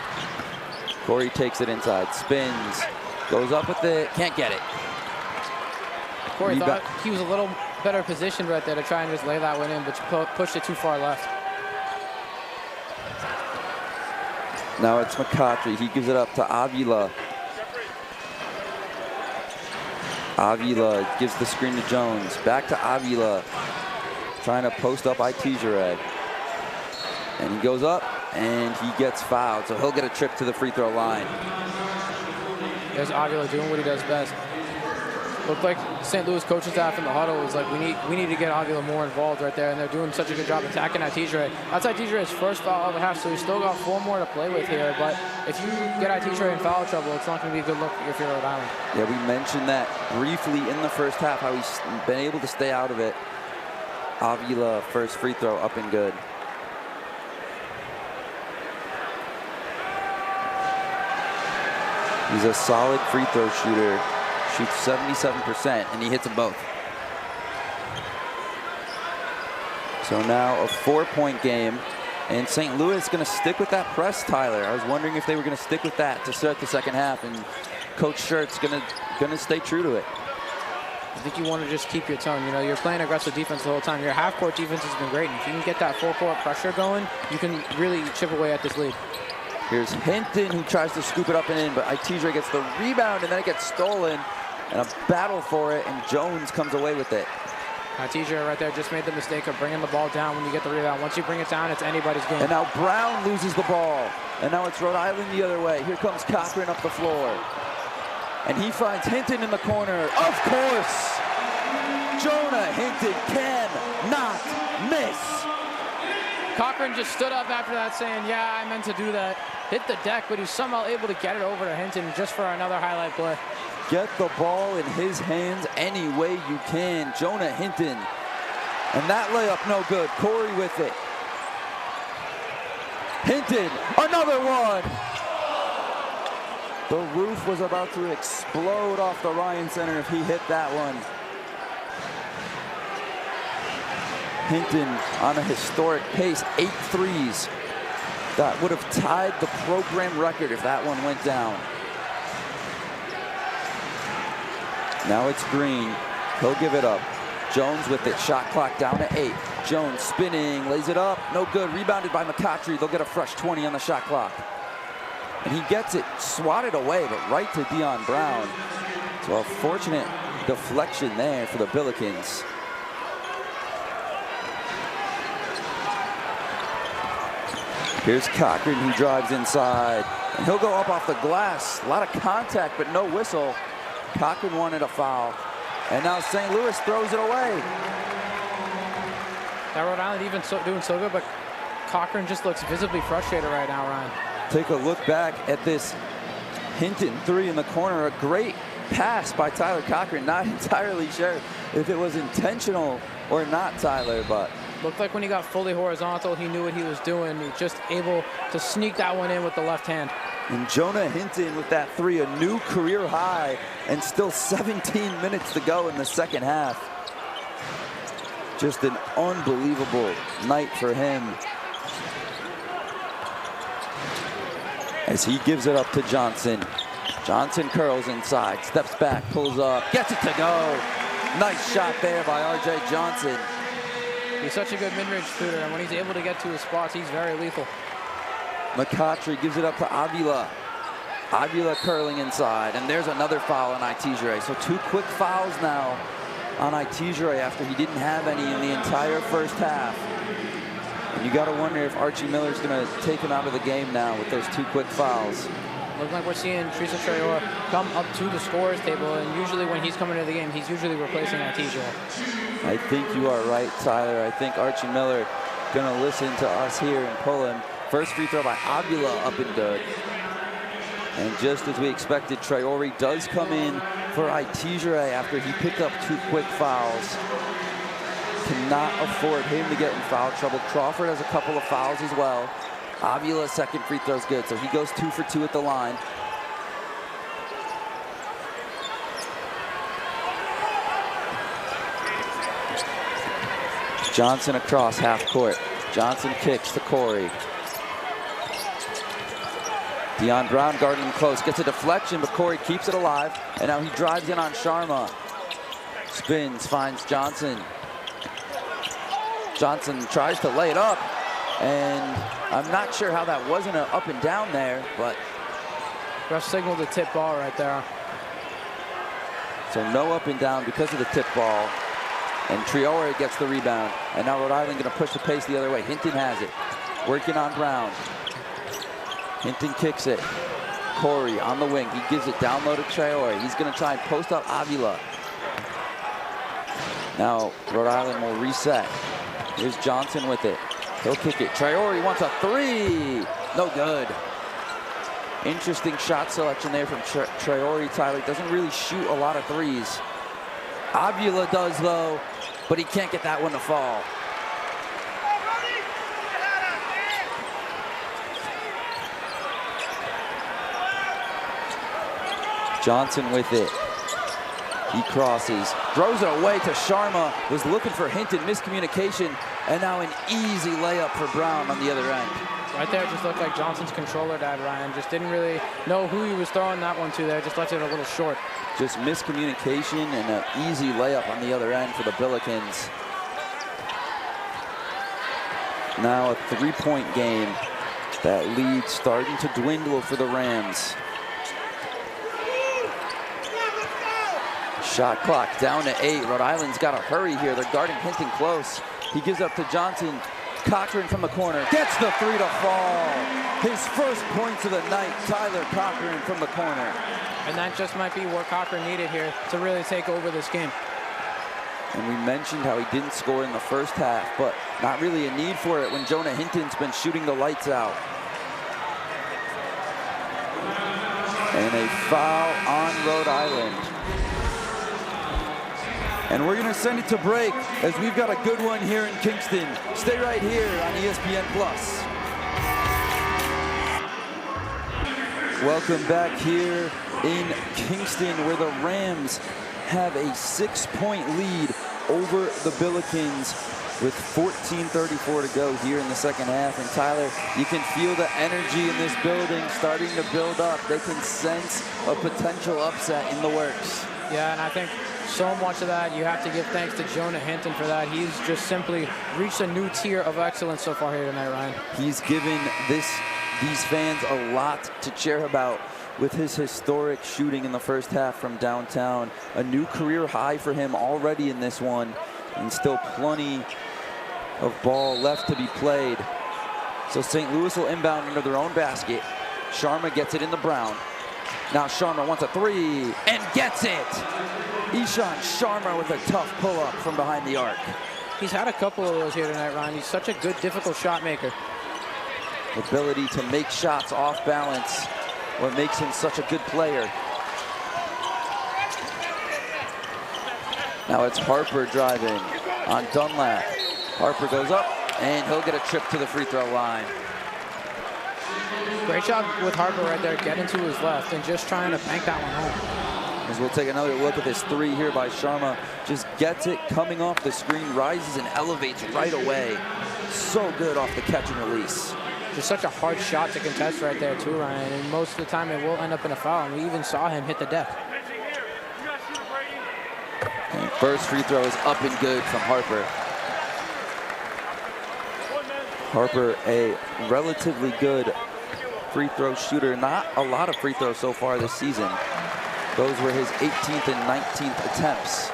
Corey takes it inside, spins, goes up with it, can't get it.
Corey thought he was a little better positioned right there to try and just lay that one in, but pushed it too far left.
Now it's McCautry. He gives it up to Avila. Avila gives the screen to Jones. Back to Avila. Trying to post up Itijere. And he goes up and he gets fouled. So he'll get a trip to the free throw line.
There's Avila doing what he does best. Looked like St. Louis coaching staff in the huddle was like, we need to get Avila more involved right there, and they're doing such a good job attacking Itijere. That's Itijere's first foul of the half, so he's still got 4 more to play with here. But if you get Itijere in foul trouble, it's not going to be a good look if you're Rhode Island.
Yeah, we mentioned that briefly in the first half, how he's been able to stay out of it. Avila, first free throw, up and good. He's a solid free throw shooter. Shoots 77%, and he hits them both. So now a 4-point game, and St. Louis is going to stick with that press, Tyler. I was wondering if they were going to stick with that to start the second half, and Coach Shirt's going to stay true to it.
I think you want to just keep your tone. You know, you're playing aggressive defense the whole time. Your half-court defense has been great, and if you can get that full-court pressure going, you can really chip away at this lead.
Here's Hinton, who tries to scoop it up and in, but Itijere gets the rebound, and then it gets stolen. And a battle for it, and Jones comes away with it.
TJ right there just made the mistake of bringing the ball down when you get the rebound. Once you bring it down, it's anybody's game.
And now Brown loses the ball. And now it's Rhode Island the other way. Here comes Cochran up the floor. And he finds Hinton in the corner. Of course! Jonah Hinton cannot miss.
Cochran just stood up after that saying, yeah, I meant to do that. Hit the deck, but he's somehow able to get it over to Hinton just for another highlight play.
Get the ball in his hands any way you can. Jonah Hinton. And that layup no good. Corey with it. Hinton, another one. The roof was about to explode off the Ryan Center if he hit that one. Hinton on a historic pace, 8 threes. That would have tied the program record if that one went down. Now it's Green. He'll give it up. Jones with it. Shot clock down to 8. Jones spinning, lays it up. No good. Rebounded by McCoughtry. They'll get a fresh 20 on the shot clock. And he gets it swatted away, but right to Dion Brown. So a fortunate deflection there for the Billikens. Here's Cochran, who drives inside. And he'll go up off the glass. A lot of contact, but no whistle. Cochran wanted a foul. And now St. Louis throws it away.
That Rhode Island even doing so good, but Cochran just looks visibly frustrated right now, Ryan.
Take a look back at this Hinton 3 in the corner. A great pass by Tyler Cochran. Not entirely sure if it was intentional or not, Tyler, but
looked like when he got fully horizontal, he knew what he was doing. He was just able to sneak that one in with the left hand.
And Jonah Hinton with that 3, a new career high, and still 17 minutes to go in the second half. Just an unbelievable night for him. As he gives it up to Johnson. Johnson curls inside, steps back, pulls up, gets it to go. Nice shot there by R.J. Johnson.
He's such a good mid-range shooter, and when he's able to get to his spots, he's very lethal.
McCoughtry gives it up to Avila. Avila curling inside, and there's another foul on Itejere. So 2 quick fouls now on Itejere after he didn't have any in the entire first half. And you got to wonder if Archie Miller's going to take him out of the game now with those 2 quick fouls.
Looks like we're seeing Teresa Traore come up to the scorer's table, and usually when he's coming to the game, he's usually replacing Itejere.
I think you are right, Tyler. I think Archie Miller going to listen to us here and pull him. First free throw by Avila up and good. And just as we expected, Traore does come in for Itejere after he picked up 2 quick fouls. Cannot afford him to get in foul trouble. Crawford has a couple of fouls as well. Avila's second free throw's good, so he goes 2 for 2 at the line. Johnson across half court. Johnson kicks to Corey. Dion Brown guarding him close, gets a deflection, but Corey keeps it alive. And now he drives in on Sharma. Spins, finds Johnson. Johnson tries to lay it up. And I'm not sure how that wasn't an up and down there, but
ref signaled the tip ball right there.
So no up and down because of the tip ball. And Traore gets the rebound. And now Rhode Island going to push the pace the other way. Hinton has it. Working on Brown. Hinton kicks it. Corey on the wing. He gives it down low to Traore. He's going to try and post up Avila. Now Rhode Island will reset. Here's Johnson with it. He'll kick it. Traore wants a 3. No good. Interesting shot selection there from Traore. Tyler doesn't really shoot a lot of 3s. Avila does though, but he can't get that one to fall. Johnson with it. He crosses, throws it away to Sharma, was looking for Hinton, miscommunication, and now an easy layup for Brown on the other end.
Right there, it just looked like Johnson's controller dad, Ryan. Just didn't really know who he was throwing that one to there, just left it a little short.
Just miscommunication and an easy layup on the other end for the Billikens. Now a 3-point game. That lead starting to dwindle for the Rams. Shot clock down to 8. Rhode Island's got to hurry here. They're guarding Hinton close. He gives up to Johnson. Cochran from the corner gets the 3 to fall. His first points of the night, Tyler Cochran from the corner.
And that just might be what Cochran needed here to really take over this game.
And we mentioned how he didn't score in the first half, but not really a need for it when Jonah Hinton's been shooting the lights out. And a foul on Rhode Island. And we're going to send it to break as we've got a good one here in Kingston. Stay right here on ESPN+. Welcome back here in Kingston, where the Rams have a 6-point lead over the Billikens with 14:34 to go here in the second half. And Tyler, you can feel the energy in this building starting to build up. They can sense a potential upset in the works.
Yeah, and I think so much of that you have to give thanks to Jonah Hinton for that. He's just simply reached a new tier of excellence so far here tonight, Ryan. He's
given these fans a lot to cheer about with his historic shooting in the first half from downtown. A new career high for him already in this one, and still plenty of ball left to be played. So St. Louis will inbound into their own basket. Sharma gets it in the Brown. Now Sharma wants a 3 and gets it. Ishan Sharma with a tough pull-up from behind the arc.
He's had a couple of those here tonight, Ryan. He's such a good, difficult shot maker.
Ability to make shots off balance, what makes him such a good player. Now it's Harper driving on Dunlap. Harper goes up, and he'll get a trip to the free throw line.
Great job with Harper right there, getting to his left and just trying to bank that one home.
As we'll take another look at this 3 here by Sharma. Just gets it, coming off the screen, rises and elevates right away. So good off the catch and release.
Just such a hard shot to contest right there too, Ryan, and most of the time it will end up in a foul, and we even saw him hit the deck.
And first free throw is up and good from Harper. Harper, a relatively good free throw shooter. Not a lot of free throws so far this season. Those were his 18th and 19th attempts.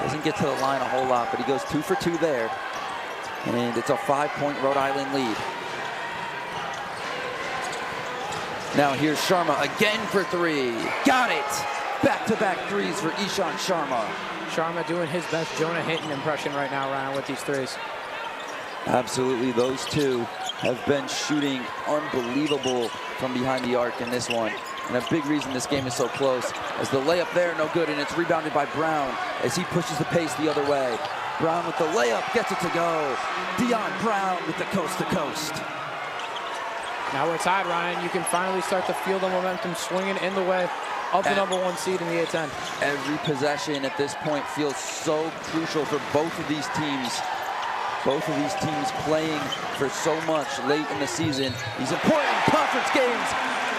Doesn't get to the line a whole lot, but he goes 2 for 2 there. And it's a 5-point Rhode Island lead. Now here's Sharma again for 3. Got it! Back-to-back threes for Ishan Sharma.
Sharma doing his best Jonah Hinton impression right now, Ryan, with these threes.
Absolutely, those two have been shooting unbelievable from behind the arc in this one. And a big reason this game is so close, as the layup there, no good, and it's rebounded by Brown as he pushes the pace the other way. Brown with the layup, gets it to go. Dion Brown with the coast-to-coast.
Now we're tied, Ryan. You can finally start to feel the momentum swinging in the way of the #1 seed in the A-10.
Every possession at this point feels so crucial for both of these teams. Both of these teams playing for so much late in the season. These important conference games.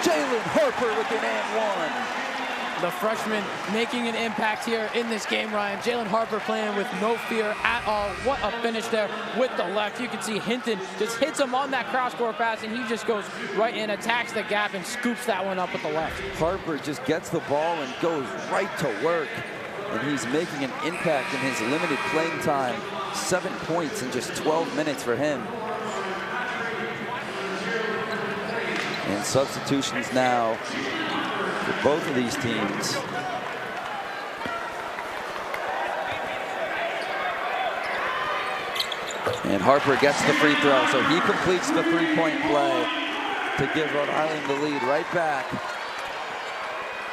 Jalen Harper with an and 1.
The freshman making an impact here in this game, Ryan. Jalen Harper playing with no fear at all. What a finish there with the left. You can see Hinton just hits him on that cross-court pass, and he just goes right in, attacks the gap, and scoops that one up with the left.
Harper just gets the ball and goes right to work. And he's making an impact in his limited playing time. 7 points in just 12 minutes for him. And substitutions now for both of these teams. And Harper gets the free throw, so he completes the 3-point play to give Rhode Island the lead right back.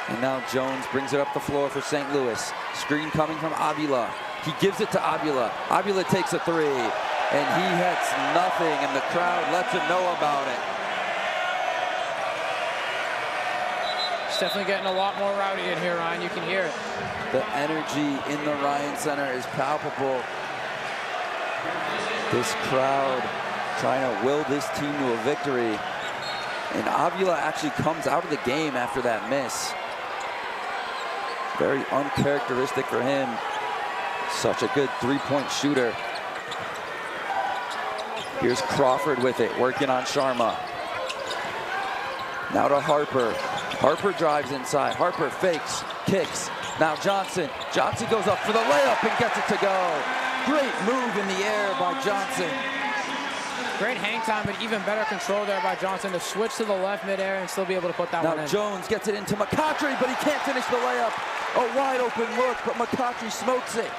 And now Jones brings it up the floor for St. Louis. Screen coming from Avila. He gives it to Avila. Avila takes a 3, and he hits nothing, and the crowd lets him know about it.
It's definitely getting a lot more rowdy in here, Ryan. You can hear it.
The energy in the Ryan Center is palpable. This crowd trying to will this team to a victory. And Avila actually comes out of the game after that miss. Very uncharacteristic for him. Such a good 3-point shooter. Here's Crawford with it, working on Sharma. Now to Harper. Harper drives inside. Harper fakes, kicks, Now Johnson. Johnson goes up for the layup and gets it to go. Great move in the air by Johnson.
Great hang time, but even better control there by Johnson to switch to the left midair and still be able to put that one in.
Now Jones gets it into McCoughtry, but he can't finish the layup. A wide open look, but McCoughtry smokes it.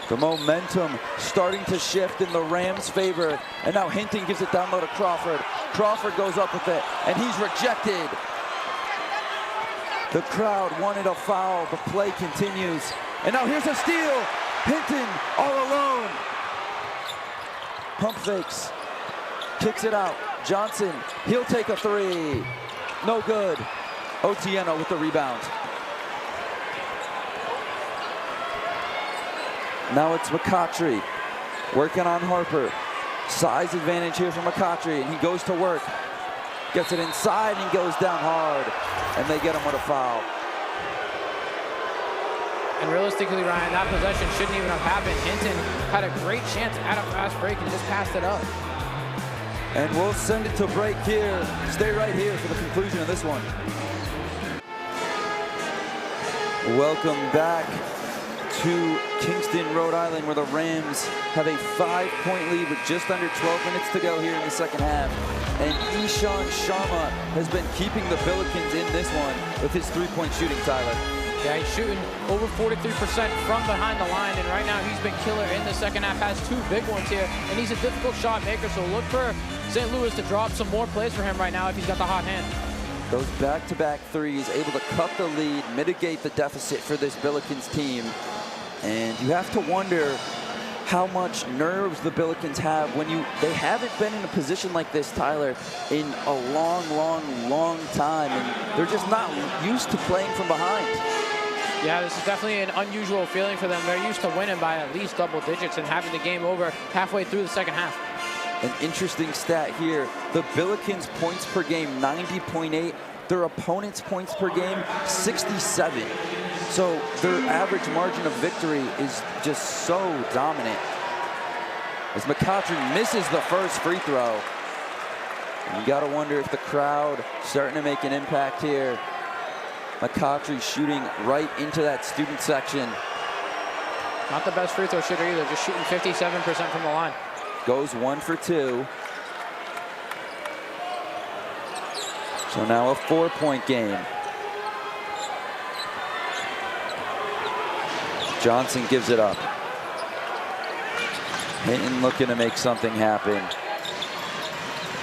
The momentum starting to shift in the Rams' favor. And now Hinton gives it down low to Crawford. Crawford goes up with it, and he's rejected. The crowd wanted a foul. The play continues. And now here's a steal. Hinton all alone. Pump fakes. Kicks it out. Johnson, he'll take a three. No good. Otieno with the rebound. Now it's McCoughtry working on Harper. Size advantage here for McCoughtry, and he goes to work. Gets it inside and goes down hard. And they get him with a foul.
And realistically, Ryan, that possession shouldn't even have happened. Hinton had a great chance at a fast break and just passed it up.
And we'll send it to break here. Stay right here for the conclusion of this one. Welcome back to Kingston, Rhode Island, where the Rams have a 5-point lead with just under 12 minutes to go here in the second half. And Ishan Sharma has been keeping the Billikens in this one with his three-point shooting, Tyler.
Yeah, he's shooting over 43% from behind the line, and right now he's been killer in the second half. Has two big ones here, and he's a difficult shot maker, so look for St. Louis to drop some more plays for him right now if he's got the hot hand.
Those back-to-back threes, able to cut the lead, mitigate the deficit for this Billikens team. And you have to wonder how much nerves the Billikens have when they haven't been in a position like this, Tyler, in a long time, and they're just not used to playing from behind.
Yeah, this is definitely an unusual feeling for them. They're used to winning by at least double digits and having the game over halfway through the second half.
An interesting stat here, the Billikens points per game, 90.8. Their opponent's points per game, 67. So their average margin of victory is just so dominant. As McCoughtry misses the first free throw. And you gotta wonder if the crowd starting to make an impact here. McCoughtry shooting right into that student section.
Not the best free throw shooter either, just shooting 57% from the line.
Goes 1 for 2. So now a 4-point game. Johnson gives it up. Hinton looking to make something happen.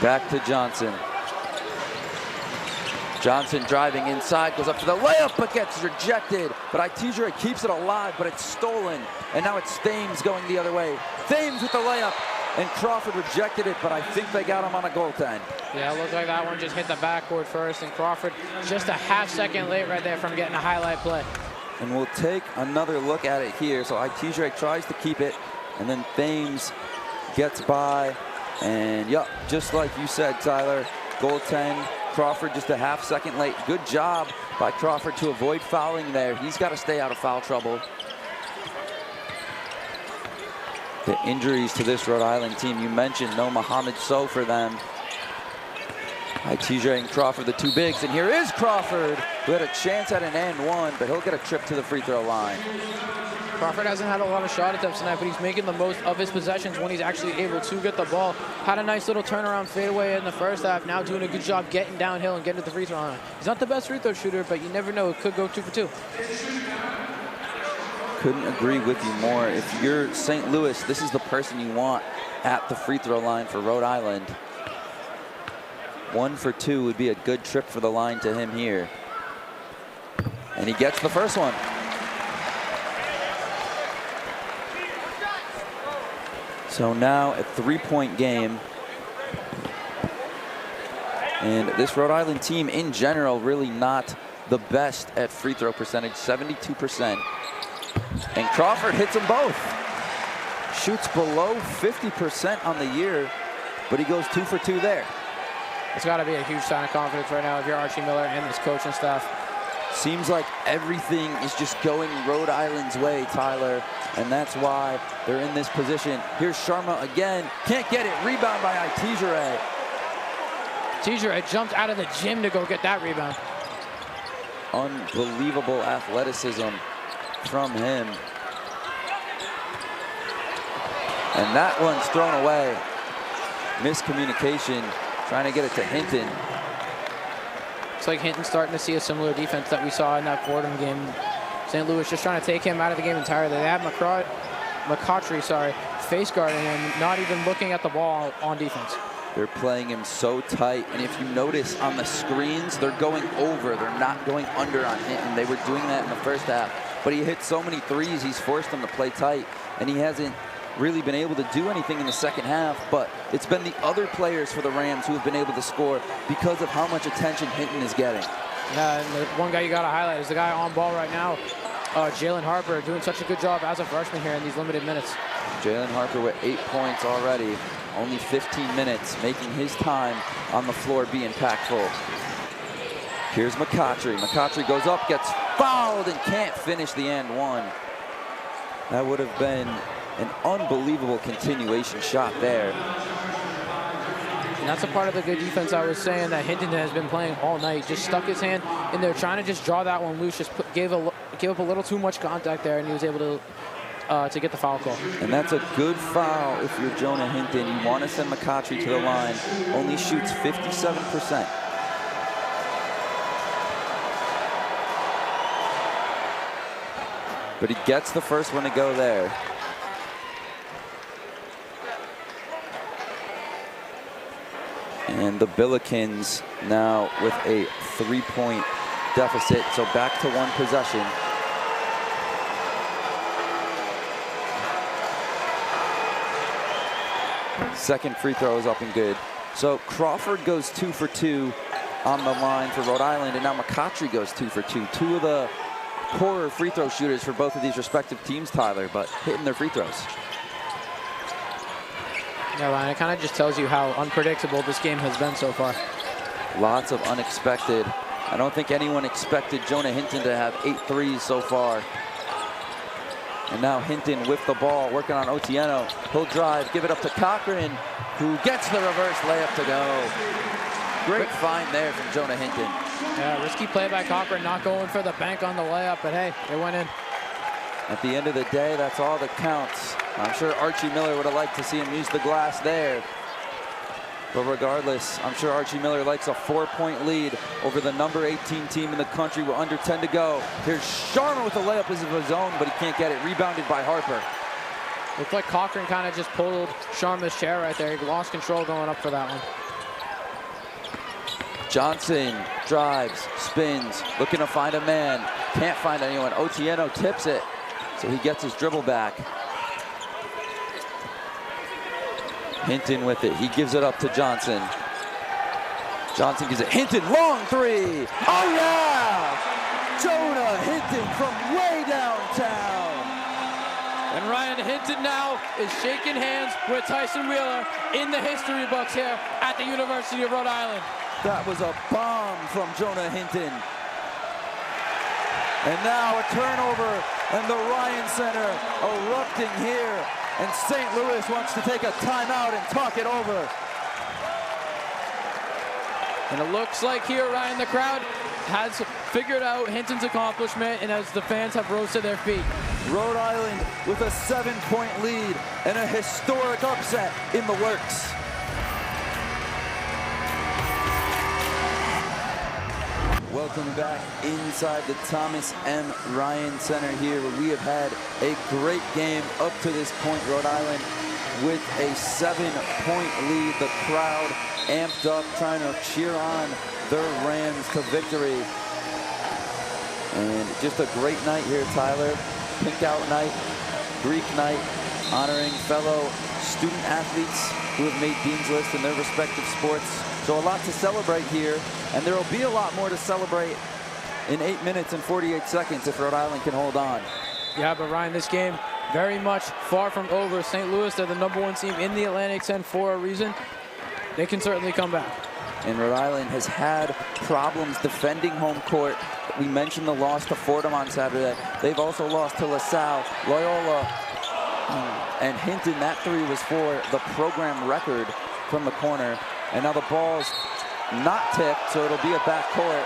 Back to Johnson. Johnson driving inside, goes up for the layup, but gets rejected. But Itijere keeps it alive, but it's stolen. And now it's Thames going the other way. Thames with the layup, and Crawford rejected it, but I think they got him on a goaltend.
Yeah, it looked like that one just hit the backboard first, and Crawford just a half second late right there from getting a highlight play.
And we'll take another look at it here. So Itijere tries to keep it, and then Thames gets by. And yep, just like you said, Tyler, goaltend. Crawford just a half second late. Good job by Crawford to avoid fouling there. He's got to stay out of foul trouble. The injuries to this Rhode Island team, you mentioned no Mohamed Sow for them. Itijere and Crawford, the two bigs, and here is Crawford, who had a chance at an and one, but he'll get a trip to the free throw line.
Crawford hasn't had a lot of shot attempts tonight, but he's making the most of his possessions when he's actually able to get the ball. Had a nice little turnaround fadeaway in the first half, now doing a good job getting downhill and getting to the free throw line. He's not the best free throw shooter, but you never know, it could go 2 for 2.
Couldn't agree with you more. If you're St. Louis, this is the person you want at the free throw line for Rhode Island. 1 for 2 would be a good trip for the line to him here. And he gets the first one. So now a 3-point game. And this Rhode Island team in general really not the best at free throw percentage, 72%. And Crawford hits them both. Shoots below 50% on the year, but he goes 2 for 2 there.
It's got to be a huge sign of confidence right now if you're Archie Miller and this coaching staff.
Seems like everything is just going Rhode Island's way, Tyler, and that's why they're in this position. Here's Sharma again. Can't get it. Rebound by Itijere.
Itijere jumped out of the gym to go get that rebound.
Unbelievable athleticism from him. And that one's thrown away. Miscommunication, trying to get it to Hinton.
It's like Hinton starting to see a similar defense that we saw in that Fordham game. St. Louis just trying to take him out of the game entirely. They have McCautry, face guarding him, not even looking at the ball on defense.
They're playing him so tight, and if you notice on the screens, they're going over. They're not going under on Hinton. They were doing that in the first half, but he hit so many threes, he's forced them to play tight, and he hasn't really been able to do anything in the second half, but it's been the other players for the Rams who have been able to score because of how much attention Hinton is getting.
Yeah, and the one guy you got to highlight is the guy on ball right now, Jalen Harper, doing such a good job as a freshman here in these limited minutes.
Jalen Harper with 8 points already, only 15 minutes, making his time on the floor be impactful. Here's McCautry. McCautry goes up, gets fouled, and can't finish the and one. That would have been an unbelievable continuation shot there.
And that's a part of the good defense I was saying that Hinton has been playing all night. Just stuck his hand in there, trying to just draw that one loose. Just gave up a little too much contact there, and he was able to get the foul call.
And that's a good foul if you're Jonah Hinton. You want to send McCautry to the line. Only shoots 57%. But he gets the first one to go there. And the Billikens now with a 3-point deficit, so back to one possession. Second free throw is up and good. So Crawford goes 2 for 2 on the line for Rhode Island, and now McCautry goes 2 for 2. Two of the poorer free throw shooters for both of these respective teams, Tyler, but hitting their free throws.
Yeah, Ryan, it kind of just tells you how unpredictable this game has been so far.
Lots of unexpected. I don't think anyone expected Jonah Hinton to have 8 threes so far. And now Hinton with the ball, working on Otieno. He'll drive, give it up to Cochran, who gets the reverse layup to go. Great find there from Jonah Hinton.
Yeah, risky play by Cochran, not going for the bank on the layup, but hey, it went in.
At the end of the day, that's all that counts. I'm sure Archie Miller would have liked to see him use the glass there. But regardless, I'm sure Archie Miller likes a 4-point lead over the number 18 team in the country with under 10 to go. Here's Sharma with a layup of his own, but he can't get it. Rebounded by Harper.
Looked like Cochran kind of just pulled Sharma's chair right there. He lost control going up for that one.
Johnson drives, spins, looking to find a man. Can't find anyone. Otieno tips it, so he gets his dribble back. Hinton with it. He gives it up to Johnson. Johnson gives it. Hinton, long three. Oh, yeah! Jonah Hinton from way downtown.
And Ryan Hinton now is shaking hands with Tyson Wheeler in the history books here at the University of Rhode Island.
That was a bomb from Jonah Hinton. And now a turnover, and the Ryan Center erupting here. And St. Louis wants to take a timeout and talk it over.
And it looks like here, Ryan, the crowd has figured out Hinton's accomplishment, and as the fans have rose to their feet.
Rhode Island with a 7-point lead and a historic upset in the works. Welcome back inside the Thomas M. Ryan Center here, where we have had a great game up to this point. Rhode Island with a 7-point lead. The crowd amped up, trying to cheer on their Rams to victory. And just a great night here, Tyler. Pink out night, Greek night, honoring fellow student athletes who have made Dean's List in their respective sports. So a lot to celebrate here, and there will be a lot more to celebrate in 8 minutes and 48 seconds if Rhode Island can hold on.
Yeah, but Ryan, this game very much far from over. St. Louis, they're the #1 team in the Atlantic 10 for a reason. They can certainly come back.
And Rhode Island has had problems defending home court. We mentioned the loss to Fordham on Saturday. They've also lost to LaSalle, Loyola, and Hinton. That three was for the program record from the corner. And now the ball's not tipped, so it'll be a backcourt.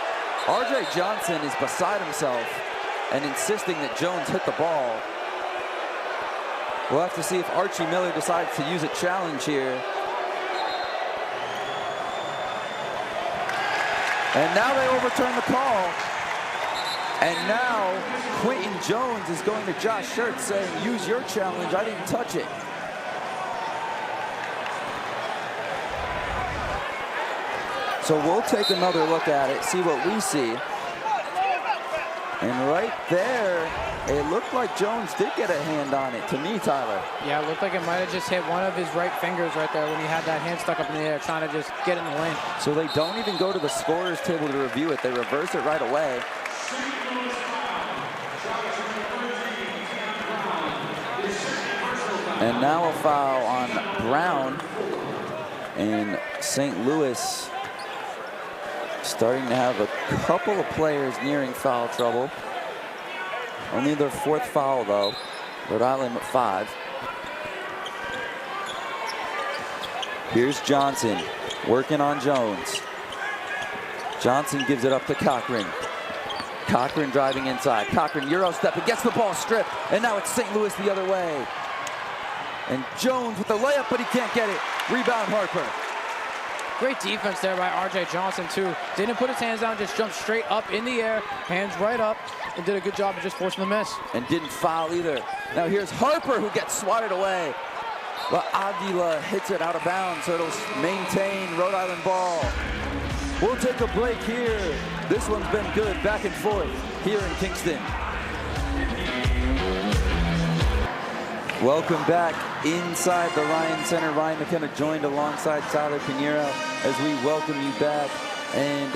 R.J. Johnson is beside himself and insisting that Jones hit the ball. We'll have to see if Archie Miller decides to use a challenge here. And now they overturn the call. And now Quentin Jones is going to Josh Schertz saying, use your challenge, I didn't touch it. So we'll take another look at it, see what we see. And right there, it looked like Jones did get a hand on it, to me, Tyler.
Yeah, it looked like it might have just hit one of his right fingers right there when he had that hand stuck up in the air trying to just get in the lane.
So they don't even go to the scorer's table to review it. They reverse it right away. And now a foul on Brown. And St. Louis starting to have a couple of players nearing foul trouble. Only their 4th foul, though. Rhode Island with 5. Here's Johnson working on Jones. Johnson gives it up to Cochran. Cochran driving inside. Cochran Euro step and gets the ball stripped. And now it's St. Louis the other way. And Jones with the layup, but he can't get it. Rebound Harper.
Great defense there by R.J. Johnson, too. Didn't put his hands down, just jumped straight up in the air, hands right up, and did a good job of just forcing the miss.
And didn't foul either. Now here's Harper, who gets swatted away. But Aguila hits it out of bounds, so it'll maintain Rhode Island ball. We'll take a break here. This one's been good, back and forth here in Kingston. Welcome back inside the Ryan Center. Ryan McKenna joined alongside Tyler Pinheiro as we welcome you back. And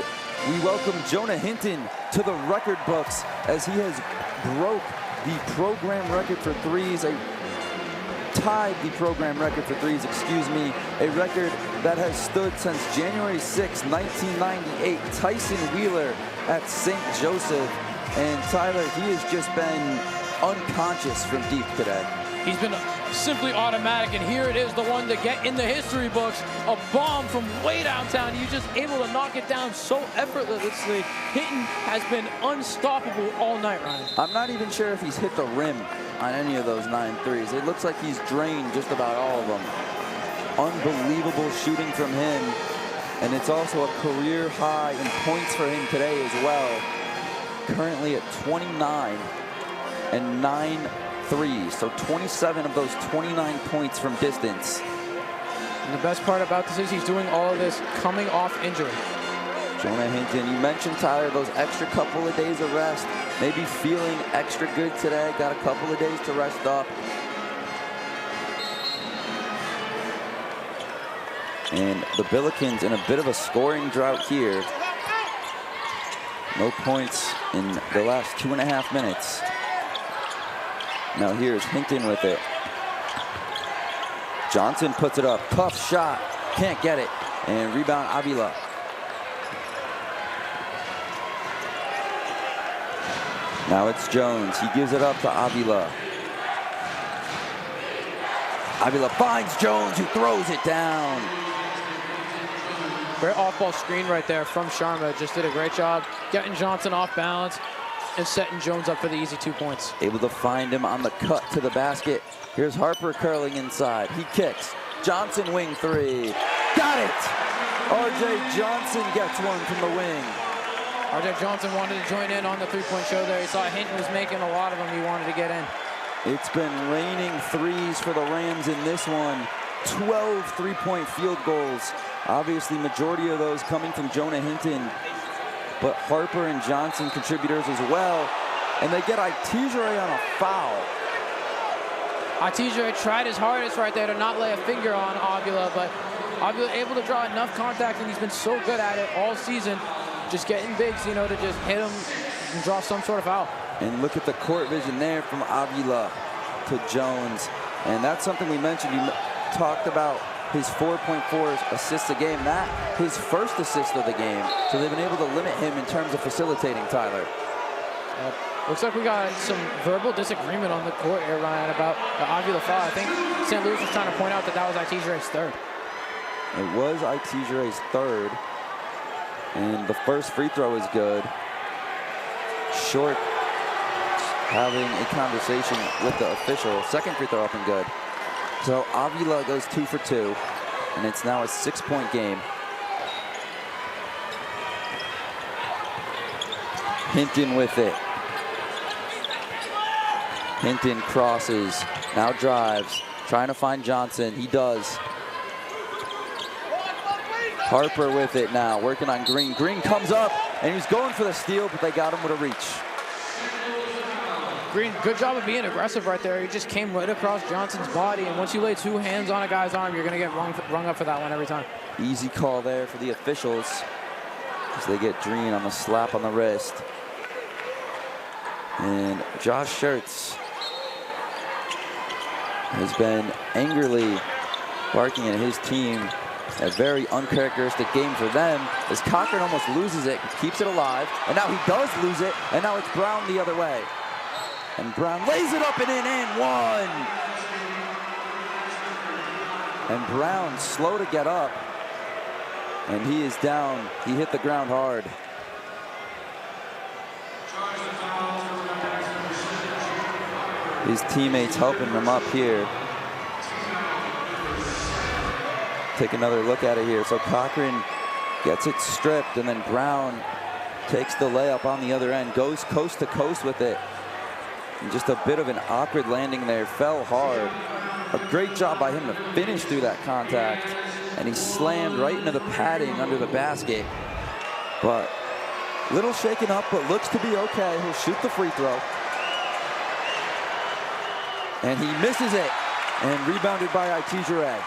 we welcome Jonah Hinton to the record books as he has broke the program record for threes, tied the program record for threes, a record that has stood since January 6, 1998. Tyson Wheeler at St. Joseph. And Tyler, he has just been unconscious from deep today.
He's been simply automatic, and here it is, the one to get in the history books. A bomb from way downtown. He was just able to knock it down so effortlessly. Hinton has been unstoppable all night, Ryan.
I'm not even sure if he's hit the rim on any of those 9 threes. It looks like he's drained just about all of them. Unbelievable shooting from him, and it's also a career high in points for him today as well. Currently at 29 and 9 threes, so 27 of those 29 points from distance.
And the best part about this is he's doing all of this coming off injury.
Jonah Hinton, you mentioned, Tyler, those extra couple of days of rest, maybe feeling extra good today, got a couple of days to rest up. And the Billikens in a bit of a scoring drought here. No points in the last 2.5 minutes. Now here's Hinton with it. Johnson puts it up. Tough shot. Can't get it. And rebound Avila. Now it's Jones. He gives it up to Avila. Avila finds Jones, who throws it down.
Great off-ball screen right there from Sharma. Just did a great job getting Johnson off balance and setting Jones up for the easy 2 points.
Able to find him on the cut to the basket. Here's Harper curling inside. He kicks. Johnson wing 3. Got it! R.J. Johnson gets one from the wing.
R.J. Johnson wanted to join in on the 3-point show there. He saw Hinton was making a lot of them. He wanted to get in.
It's been raining threes for the Rams in this one. 12 3-point field goals. Obviously, majority of those coming from Jonah Hinton. But Harper and Johnson contributors as well. And they get Itijere on a foul.
Itijere tried his hardest right there to not lay a finger on Avila, but Avila able to draw enough contact, and he's been so good at it all season. Just getting bigs, you know, to just hit him and draw some sort of foul. And
look at the court vision there from Avila to Jones. And that's something we mentioned. You talked about his 4.4 assists a game. That his first assist of the game. So they've been able to limit him in terms of facilitating, Tyler.
Looks like we got some verbal disagreement on the court here, Ryan, about the Avila foul. I think St. Louis was trying to point out that that was Itijere's 3rd.
It was Itijere's 3rd. And the first free throw is good. Short having a conversation with the official. Second free throw up and good. So Avila goes 2 for 2, and it's now a 6-point game. Hinton with it. Hinton crosses, now drives, trying to find Johnson. He does. Harper with it now, working on Green. Green comes up, and he's going for the steal, but they got him with a reach.
Green, good job of being aggressive right there. He just came right across Johnson's body, and once you lay 2 hands on a guy's arm, you're going to get rung up for that one every time.
Easy call there for the officials as they get Green on the slap on the wrist. And Josh Schertz has been angrily barking at his team. A very uncharacteristic game for them as Cochran almost loses it, keeps it alive, and now he does lose it, and now it's Brown the other way. And Brown lays it up and in, and one. And Brown slow to get up, and he is down. He hit the ground hard. His teammates helping him up here. Take another look at it here. So Cochran gets it stripped, and then Brown takes the layup on the other end, goes coast to coast with it. And just a bit of an awkward landing there, fell hard. A great job by him to finish through that contact, and he slammed right into the padding under the basket. But little shaken up, but looks to be okay. He'll shoot the free throw. And he misses it, and rebounded by Itijere.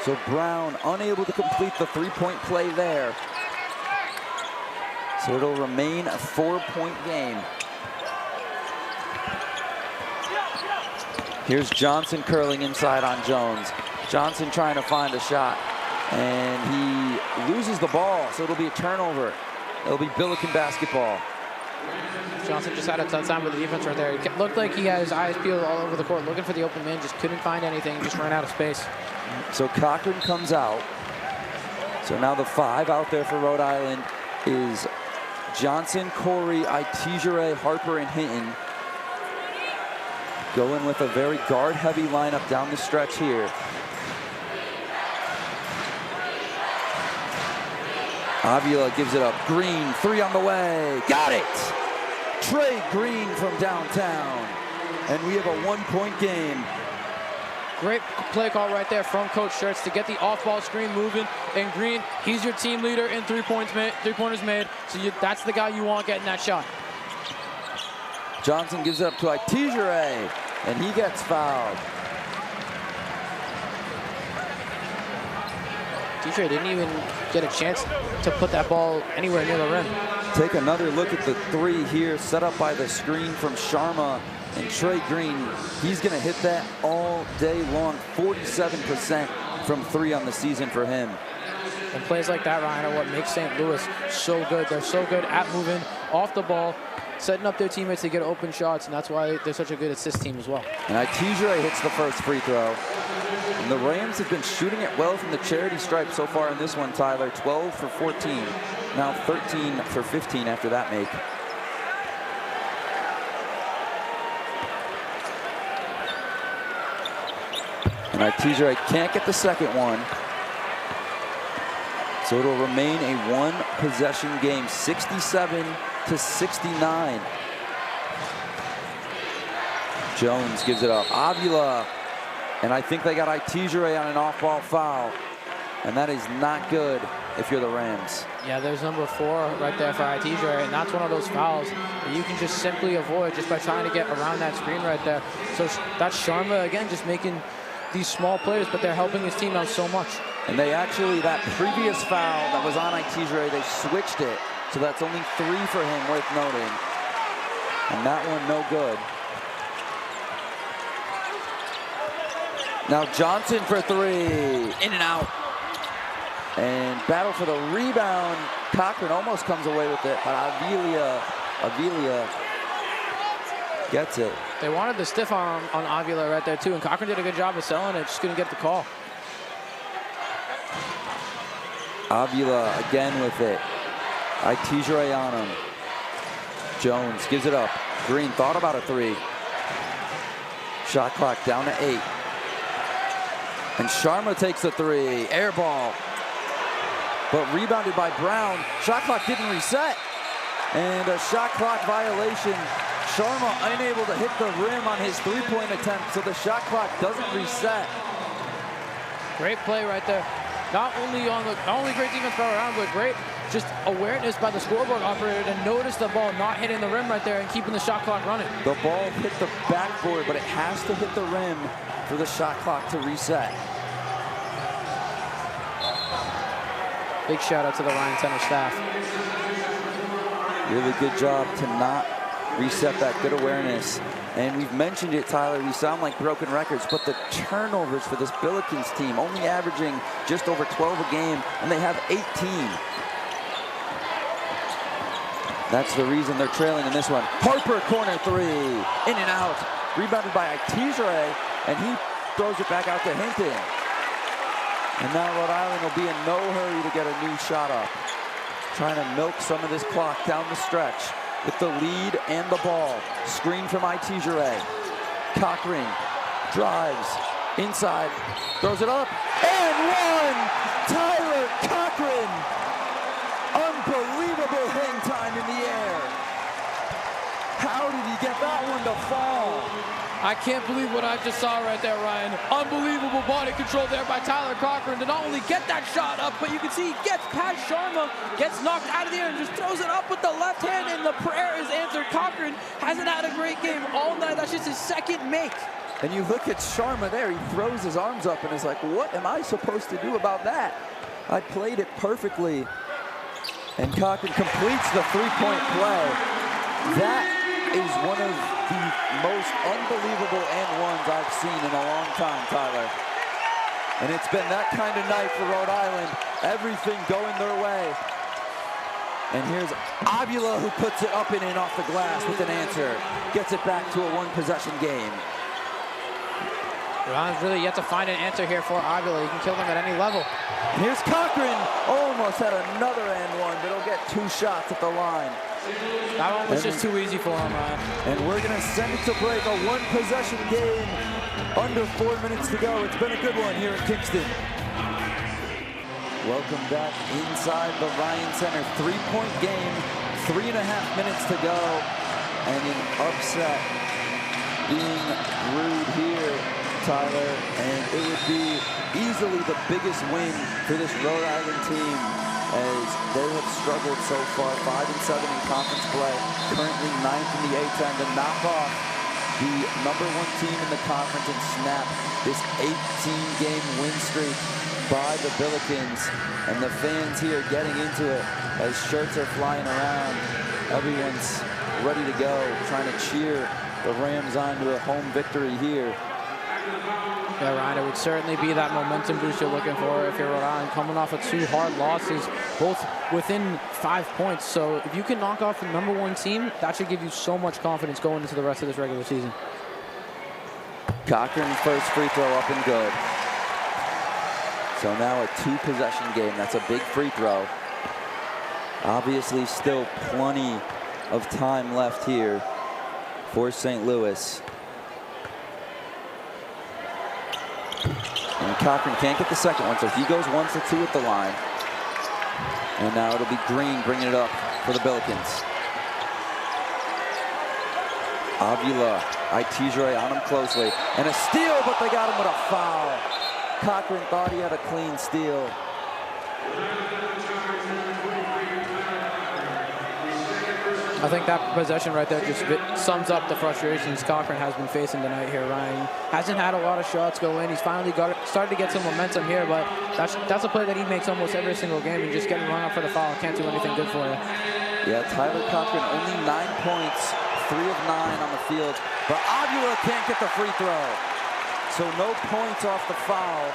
So Brown unable to complete the 3-point play there. So it'll remain a 4-point game. Here's Johnson curling inside on Jones. Johnson trying to find a shot, and he loses the ball, so it'll be a turnover. It'll be Billiken basketball.
Johnson just had a tough time with the defense right there. It looked like he had his eyes peeled all over the court, looking for the open man, just couldn't find anything, just ran out of space.
So Cochran comes out. So now the 5 out there for Rhode Island is Johnson, Corey, Itijere, Harper, and Hinton. Going with a very guard-heavy lineup down the stretch here. Avila gives it up. Green, 3 on the way. Got it! Trey Green from downtown. And we have a 1-point game.
Great play call right there from Coach Schertz to get the off-ball screen moving. And Green, he's your team leader in three-pointers made. So that's the guy you want getting that shot.
Johnson gives it up to Itijere, and he gets fouled.
Itijere didn't even get a chance to put that ball anywhere near the rim.
Take another look at the 3 here, set up by the screen from Sharma. And Trey Green, he's going to hit that all day long. 47% from 3 on the season for him.
And plays like that, Ryan, are what makes St. Louis so good. They're so good at moving off the ball, setting up their teammates to get open shots, and that's why they're such a good assist team as well.
And Itijere hits the first free throw. And the Rams have been shooting it well from the charity stripe so far in this one, Tyler. 12 for 14. Now 13 for 15 after that make. And Itijere can't get the second one. So it'll remain a 1-possession game, 67 to 69. Jones gives it up. Avila, and I think they got Itijere on an off-ball foul. And that is not good if you're the Rams.
Yeah, there's number 4 right there for Itijere, and that's one of those fouls that you can just simply avoid just by trying to get around that screen right there. So that's Sharma, again, just making these small plays, but they're helping his team out so much.
And they actually, that previous foul that was on Itijere, they switched it. So that's only 3 for him, worth noting. And that one, no good. Now Johnson for 3, in and out. And battle for the rebound. Cochran almost comes away with it, but Avila gets it.
They wanted the stiff arm on Avila right there too, and Cochran did a good job of selling it, just couldn't get the call.
Avila again with it. Itijere on him. Jones gives it up. Green thought about a three. Shot clock down to 8. And Sharma takes the three. Air ball. But rebounded by Brown. Shot clock didn't reset. And a shot clock violation. Sharma unable to hit the rim on his three-point attempt, so the shot clock doesn't reset.
Great play right there. Not only great defense by around, but great just awareness by the scoreboard operator to notice the ball not hitting the rim right there and keeping the shot clock running.
The ball hit the backboard, but it has to hit the rim for the shot clock to reset.
Big shout out to the Ryan Center staff.
Really good job to not reset that good awareness. And we've mentioned it, Tyler, we sound like broken records, but the turnovers for this Billikens team only averaging just over 12 a game, and they have 18. That's the reason they're trailing in this one. Harper, corner three, in and out. Rebounded by Itijere, and he throws it back out to Hinton. And now Rhode Island will be in no hurry to get a new shot up. Trying to milk some of this clock down the stretch with the lead and the ball. Screen from Itijere. Cochran drives inside, throws it up, and one! Tyler Cochran! Unbelievable hang time in the air. How did he get that one to fall?
I can't believe what I just saw right there, Ryan. Unbelievable body control there by Tyler Cochran to not only get that shot up, but you can see he gets past Sharma, gets knocked out of the air, and just throws it up with the left hand, and the prayer is answered. Cochran hasn't had a great game all night. That's just his second make.
And you look at Sharma there, he throws his arms up and is like, what am I supposed to do about that? I played it perfectly. And Cochran completes the three-point play. That is one of the most unbelievable and ones I've seen in a long time, Tyler. And it's been that kind of night for Rhode Island. Everything going their way. And here's Avila, who puts it up and in off the glass with an answer. Gets it back to a one-possession game.
Ryan's really yet to find an answer here for Avila. He can kill them at any level.
And here's Cochran. Almost had another and one, but he'll get 2 shots at the line.
That one was just too easy for him, Ryan.
And we're going to send it to break. A one-possession game. Under 4 minutes to go. It's been a good one here in Kingston. Welcome back inside the Ryan Center. 3-point game. 3.5 minutes to go. And an upset being brewed here, Tyler. And it would be easily the biggest win for this Rhode Island team, as they have struggled so far. 5-7 in conference play. Currently 9th in the A-10 to knock off the #1 team in the conference and snap this 18-game win streak by the Billikens. And the fans here getting into it as shirts are flying around. Everyone's ready to go, trying to cheer the Rams on to a home victory here.
Yeah, Ryan, it would certainly be that momentum boost you're looking for if you're Rhode Island, coming off of 2 hard losses, both within 5 points. So if you can knock off the #1 team, that should give you so much confidence going into the rest of this regular season.
Cochran first free throw up and good. So now a 2-possession game. That's a big free throw. Obviously still plenty of time left here for St. Louis. And Cochran can't get the second one, so he goes 1 for 2 at the line. And now it'll be Green bringing it up for the Billikens. Avila, Itijere on him closely. And a steal, but they got him with a foul. Cochran thought he had a clean steal.
I think that possession right there just sums up the frustrations Cochran has been facing tonight here, Ryan. Hasn't had a lot of shots go in. He's finally started to get some momentum here, but that's a play that he makes almost every single game, and just getting run up for the foul can't do anything good for you.
Yeah, Tyler Cochran only 9 points, 3 of 9 on the field, but Avila can't get the free throw. So no points off the foul.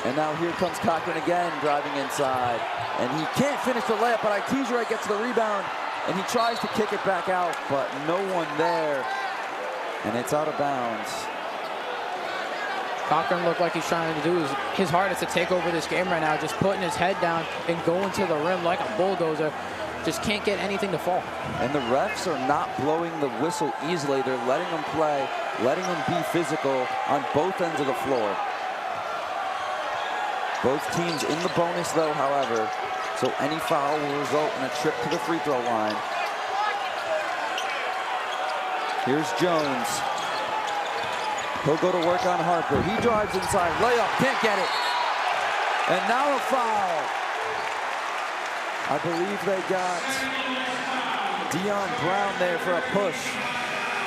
And now here comes Cochran again, driving inside. And he can't finish the layup, but Itijere gets the rebound, and he tries to kick it back out, but no one there. And it's out of bounds.
Cochran looked like he's trying to do his hardest to take over this game right now, just putting his head down and going to the rim like a bulldozer. just can't get anything to fall.
And the refs are not blowing the whistle easily. They're letting them play, letting them be physical on both ends of the floor. Both teams in the bonus though, however, so any foul will result in a trip to the free throw line. Here's Jones. He'll go to work on Harper. He drives inside, layup, can't get it. And now a foul. I believe they got Dion Brown there for a push.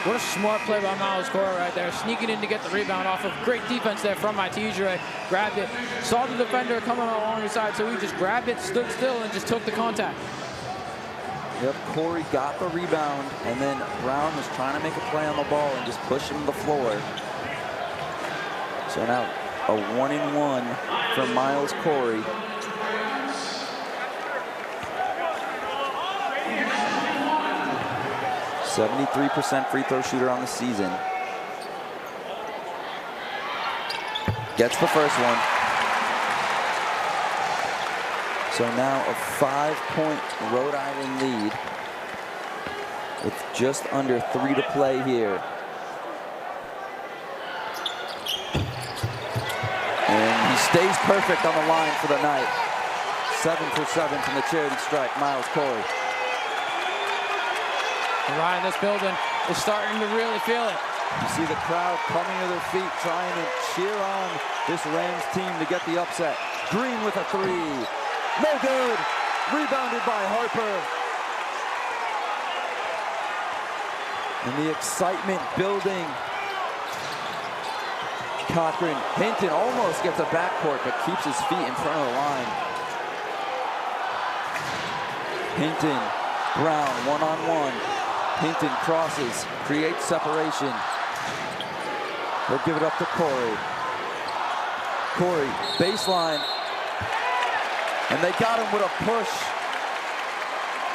What a smart play by Miles Cora right there. Sneaking in to get the rebound off of great defense there from Matijere. Grabbed it, saw the defender coming along his side, so he just grabbed it, stood still, and just took the contact.
Yep, Corey got the rebound, and then Brown was trying to make a play on the ball and just push him to the floor. So now a 1-and-1 from Miles Corey. .73% free throw shooter on the season. Gets the first one. So now a 5-point Rhode Island lead with just under 3 to play here. And he stays perfect on the line for the night. 7 for 7 from the charity stripe, Miles Corey.
Ryan, this building is starting to really feel it.
You see the crowd coming to their feet, trying to cheer on this Rams team to get the upset. Green with a 3. No good. Rebounded by Harper. And the excitement building. Cochran, Hinton almost gets a backcourt, but keeps his feet in front of the line. Hinton, Brown, one-on-one. Hinton crosses, creates separation. He'll give it up to Corey. Corey, baseline. And they got him with a push.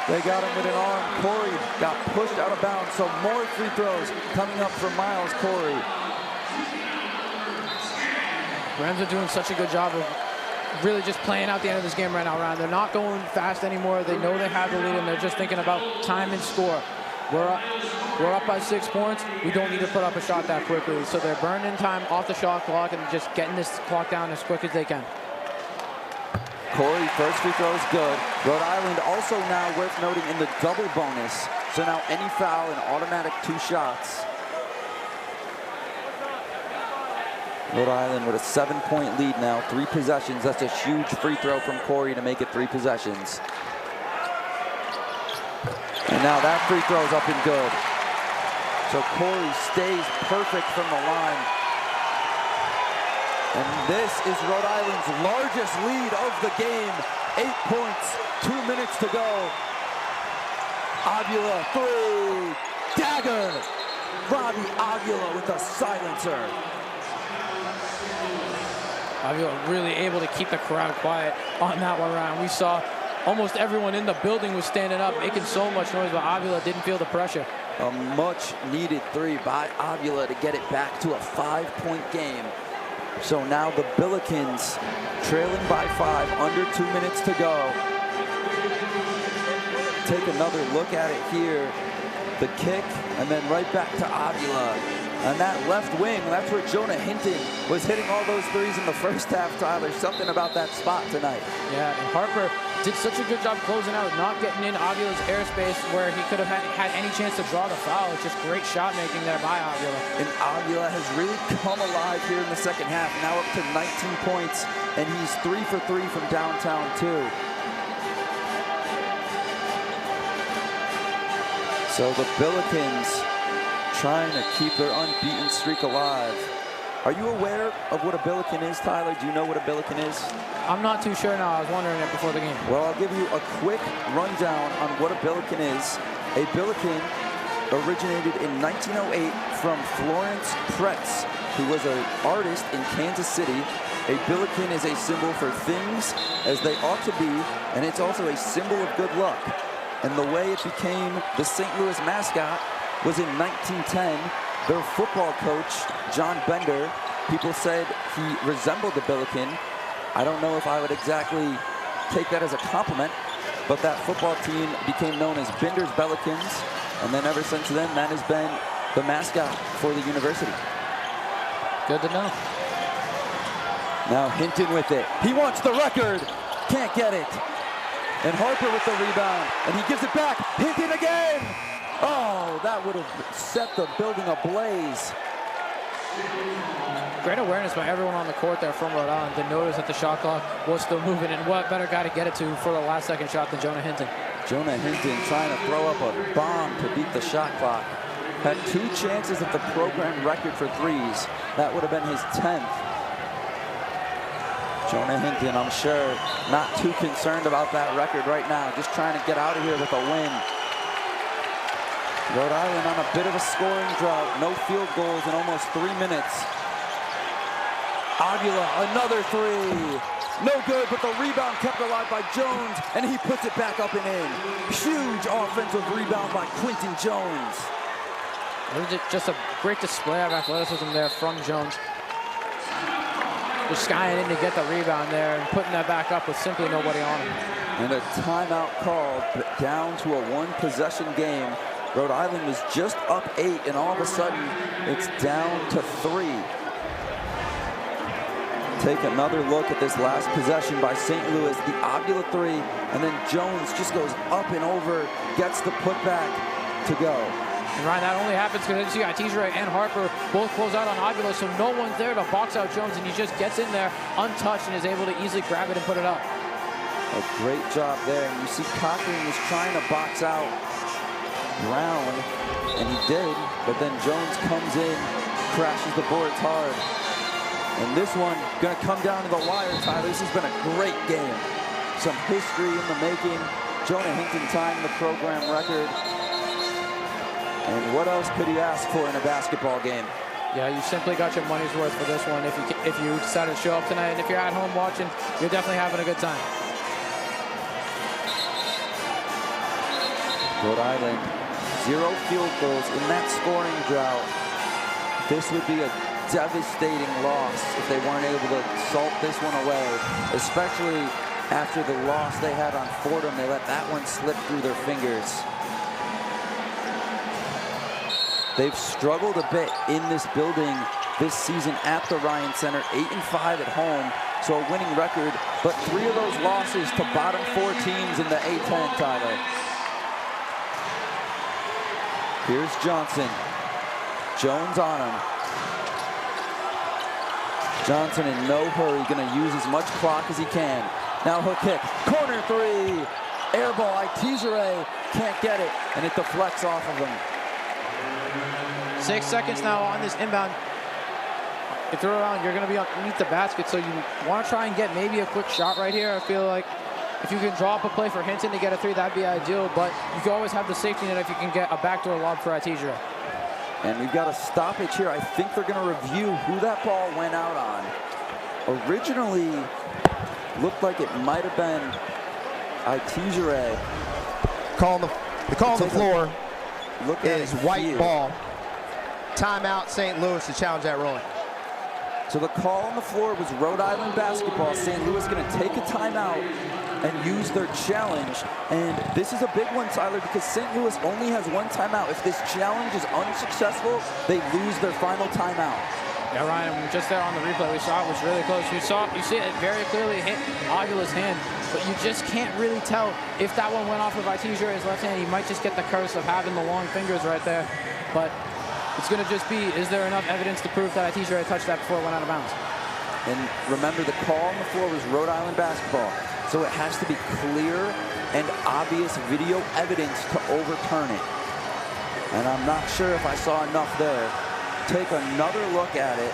They got him with an arm. Corey got pushed out of bounds, so more free throws coming up from Miles Corey.
Rams are doing such a good job of really just playing out the end of this game right now, Ryan. They're not going fast anymore. They know they have the lead, and they're just thinking about time and score. We're up by 6 points. We don't need to put up a shot that quickly. So they're burning time off the shot clock and just getting this clock down as quick as they can.
Corey, first free throw is good. Rhode Island also now worth noting in the double bonus. So now any foul, an automatic 2 shots. Rhode Island with a 7-point lead now, 3 possessions. That's a huge free throw from Corey to make it 3 possessions. And now that free throw's up and good. So Corey stays perfect from the line. And this is Rhode Island's largest lead of the game. 8 points, 2 minutes to go. Avila, 3, dagger. Robbie Avila with a silencer.
Avila really able to keep the crowd quiet on that one round. We saw almost everyone in the building was standing up, making so much noise, but Avila didn't feel the pressure.
A much needed 3 by Avila to get it back to a 5-point game. So now the Billikens trailing by 5, under 2 minutes to go. Take another look at it here. The kick, and then right back to Avila. And that left wing, that's where Jonah Hinton was hitting all those threes in the first half, Tyler. Something about that spot tonight.
Yeah, and Harper did such a good job closing out, not getting in Avila's airspace where he could have had any chance to draw the foul. It's just great shot making there by Avila.
And Avila has really come alive here in the second half, now up to 19 points, and he's 3 for 3 from downtown too. So the Billikens trying to keep their unbeaten streak alive. Are you aware of what a Billiken is, Tyler? Do you know what a Billiken is?
I'm not too sure now. I was wondering it before the game.
Well, I'll give you a quick rundown on what a Billiken is. A Billiken originated in 1908 from Florence Pretz, who was an artist in Kansas City. A Billiken is a symbol for things as they ought to be, and it's also a symbol of good luck. And the way it became the St. Louis mascot was in 1910. Their football coach, John Bender, people said he resembled the Billiken. I don't know if I would exactly take that as a compliment, but that football team became known as Binder's Bellicans, and then ever since then, that has been the mascot for the university.
Good to know.
Now Hinton with it. He wants the record. Can't get it. And Harper with the rebound, and he gives it back. Hinton again. Oh, that would have set the building ablaze.
Great awareness by everyone on the court there from Rhode Island to notice that the shot clock was still moving, and what better guy to get it to for the last second shot than Jonah Hinton.
Jonah Hinton trying to throw up a bomb to beat the shot clock. Had 2 chances at the program record for threes. That would have been his 10th. Jonah Hinton, I'm sure, not too concerned about that record right now. Just trying to get out of here with a win. Rhode Island on a bit of a scoring drought. No field goals in almost 3 minutes. Aguila, another 3. No good, but the rebound kept alive by Jones, and he puts it back up and in. Huge offensive rebound by Quentin Jones.
It was just a great display of athleticism there from Jones. Just skying in to get the rebound there and putting that back up with simply nobody on him.
And a timeout called, but down to a 1-possession game. Rhode Island was just up 8, and all of a sudden, it's down to 3. Take another look at this last possession by St. Louis, the Aguila 3, and then Jones just goes up and over, gets the putback to go.
And Ryan, that only happens because you got Tijere and Harper both close out on Aguila, so no one's there to box out Jones, and he just gets in there untouched and is able to easily grab it and put it up.
A great job there. And you see Cochran was trying to box out Brown, and he did, but then Jones comes in, crashes the boards hard. And this one gonna come down to the wire, Tyler. This has been a great game. Some history in the making. Jonah Hinton tying the program record. And what else could you ask for in a basketball game?
Yeah, you simply got your money's worth for this one if you decided to show up tonight. And if you're at home watching, you're definitely having a good time.
Rhode Island, 0 field goals in that scoring drought. This would be a devastating loss if they weren't able to salt this one away, especially after the loss they had on Fordham. They let that one slip through their fingers. They've struggled a bit in this building this season at the Ryan Center, 8-5 at home, so a winning record, but 3 of those losses to bottom 4 teams in the A-10, Tyler. Here's Johnson. Jones on him. Johnson in no hurry, gonna use as much clock as he can. Now hook kick, corner 3. Air ball, Tijere can't get it, and it deflects off of him.
6 seconds now on this inbound. If you're around, you're going to be underneath the basket, so you want to try and get maybe a quick shot right here. I feel like if you can draw up a play for Hinton to get a 3, that'd be ideal, but you can always have the safety net if you can get a backdoor lob for Tijere.
And we've got a stoppage here. I think they're going to review who that ball went out on. Originally, looked like it might have been Tijere.
The call on the floor is white
here.
Ball. Timeout, St. Louis to challenge that ruling.
So the call on the floor was Rhode Island basketball. St. Louis going to take a timeout and use their challenge. And this is a big one, Tyler, because St. Louis only has 1 timeout. If this challenge is unsuccessful, they lose their final timeout.
Yeah, Ryan, just there on the replay, we saw it was really close. You see it very clearly hit Aguila's hand, but you just can't really tell if that one went off of Tijere's left hand. He might just get the curse of having the long fingers right there, but it's going to just be, is there enough evidence to prove that Tijere touched that before it went out of bounds?
And remember, the call on the floor was Rhode Island basketball, so it has to be clear and obvious video evidence to overturn it. And I'm not sure if I saw enough there. Take another look at it.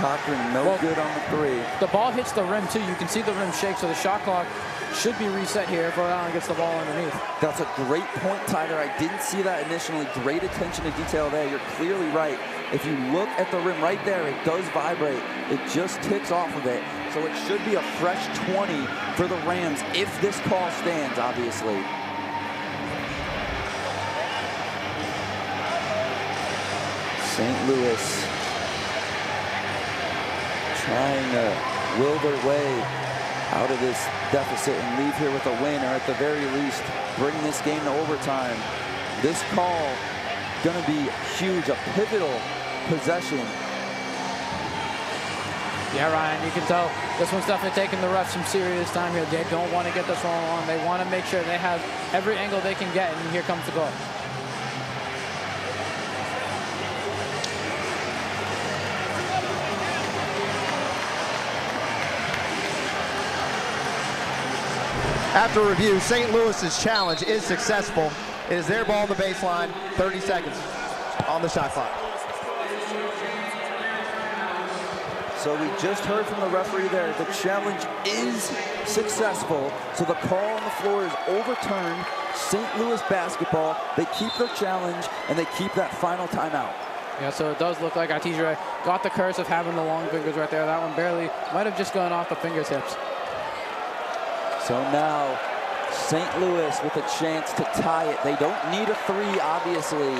Cochran, no good on the 3.
The ball hits the rim, too. You can see the rim shake, so the shot clock should be reset here if Rhode Island gets the ball underneath.
That's a great point, Tyler. I didn't see that initially. Great attention to detail there. You're clearly right. If you look at the rim right there, it does vibrate. It just ticks off of it. So it should be a fresh 20 for the Rams if this call stands, obviously. St. Louis trying to will their way out of this deficit and leave here with a win, or at the very least bring this game to overtime. This call going to be huge, a pivotal possession.
Yeah, Ryan, you can tell this one's definitely taking the refs some serious time here. They don't want to get this one wrong. They want to make sure they have every angle they can get, and here comes the goal.
After review, St. Louis's challenge is successful. It is their ball on the baseline, 30 seconds on the shot clock.
So we just heard from the referee there, the challenge is successful. So the call on the floor is overturned. St. Louis basketball, they keep their challenge and they keep that final timeout.
Yeah, so it does look like Artizere got the curse of having the long fingers right there. That one barely, might have just gone off the fingertips.
So now St. Louis with a chance to tie it. They don't need a three, obviously.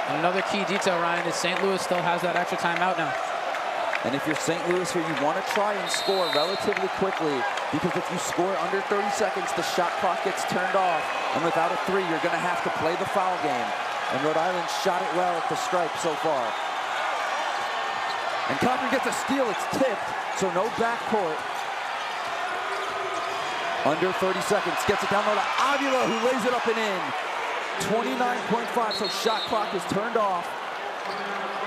And another key detail, Ryan, is St. Louis still has that extra timeout now.
And if you're St. Louis here, you want to try and score relatively quickly, because if you score under 30 seconds, the shot clock gets turned off. And without a three, you're going to have to play the foul game. And Rhode Island shot it well at the stripe so far. And Cochran gets a steal. It's tipped, so no backcourt. Under 30 seconds, gets it down low to Avila, who lays it up and in. 29.5, so shot clock is turned off.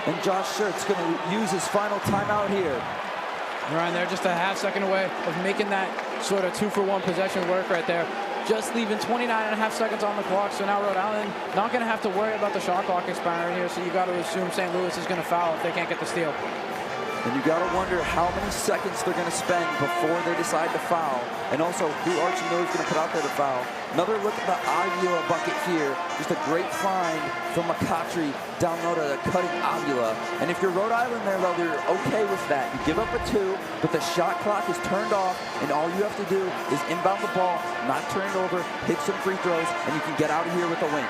And Josh Schertz going to use his final timeout here.
Ryan, they're just a half second away of making that sort of 2-for-1 possession work right there. Just leaving 29.5 seconds on the clock, so now Rhode Island not going to have to worry about the shot clock expiring here, so you got to assume St. Louis is going to foul if they can't get the steal.
And you got to wonder how many seconds they're going to spend before they decide to foul. And also who Archie Miller is going to put out there to foul. Another look at the Avila bucket here. Just a great find from McCautry down low to the cutting Avila. And if you're Rhode Island there, well, you're okay with that. You give up a two, but the shot clock is turned off. And all you have to do is inbound the ball, not turn it over, hit some free throws, and you can get out of here with a win.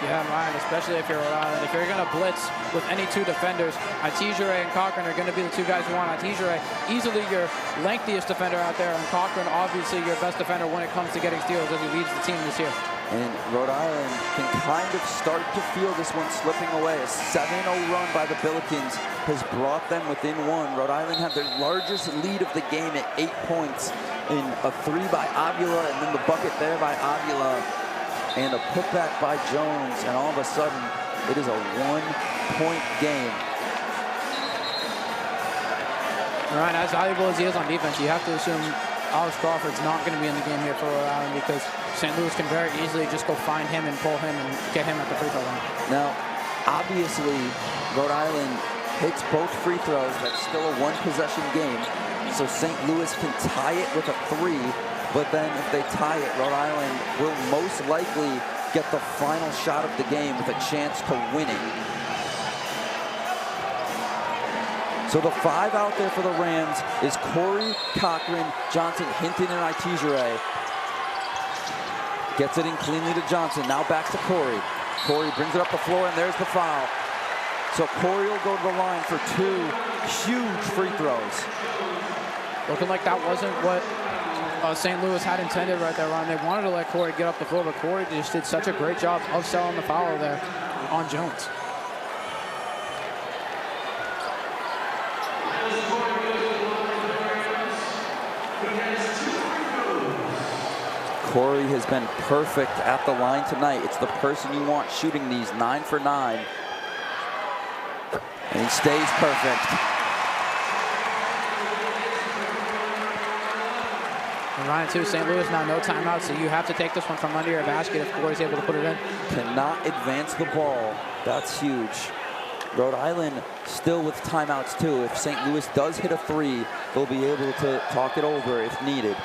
Yeah, Ryan, especially if you're Rhode Island. If you're going to blitz with any two defenders, Artizere and Cochran are going to be the two guys you want. Artizere, easily your lengthiest defender out there, and Cochran, obviously your best defender when it comes to getting steals as he leads the team this year.
And Rhode Island can kind of start to feel this one slipping away. A 7-0 run by the Billikens has brought them within one. Rhode Island had their largest lead of the game at 8 points in a three by Avila, and then the bucket there by Avila. And a putback by Jones, and all of a sudden, it is a one-point game.
Ryan, as valuable as he is on defense, you have to assume Alex Crawford's not going to be in the game here for Rhode Island, because St. Louis can very easily just go find him and pull him and get him at the free throw line.
Now, obviously, Rhode Island hits both free throws. That's still a one-possession game. So St. Louis can tie it with a three. But then if they tie it, Rhode Island will most likely get the final shot of the game with a chance to win it. So the five out there for the Rams is Corey, Cochran, Johnson, Hinton, and Artizere. Gets it in cleanly to Johnson. Now back to Corey. Corey brings it up the floor, and there's the foul. So Corey will go to the line for two huge free throws.
Looking like that wasn't what St. Louis had intended right there, Ron. They wanted to let Corey get up the floor, but Corey just did such a great job of selling the foul there on Jones.
Corey has been perfect at the line tonight. It's the person you want shooting these 9 for 9. And he stays perfect.
And Ryan, too, St. Louis now no timeout, so you have to take this one from under your basket if Corey's able to put it in.
Cannot advance the ball. That's huge. Rhode Island still with timeouts, too. If St. Louis does hit a three, they'll be able to talk it over if needed.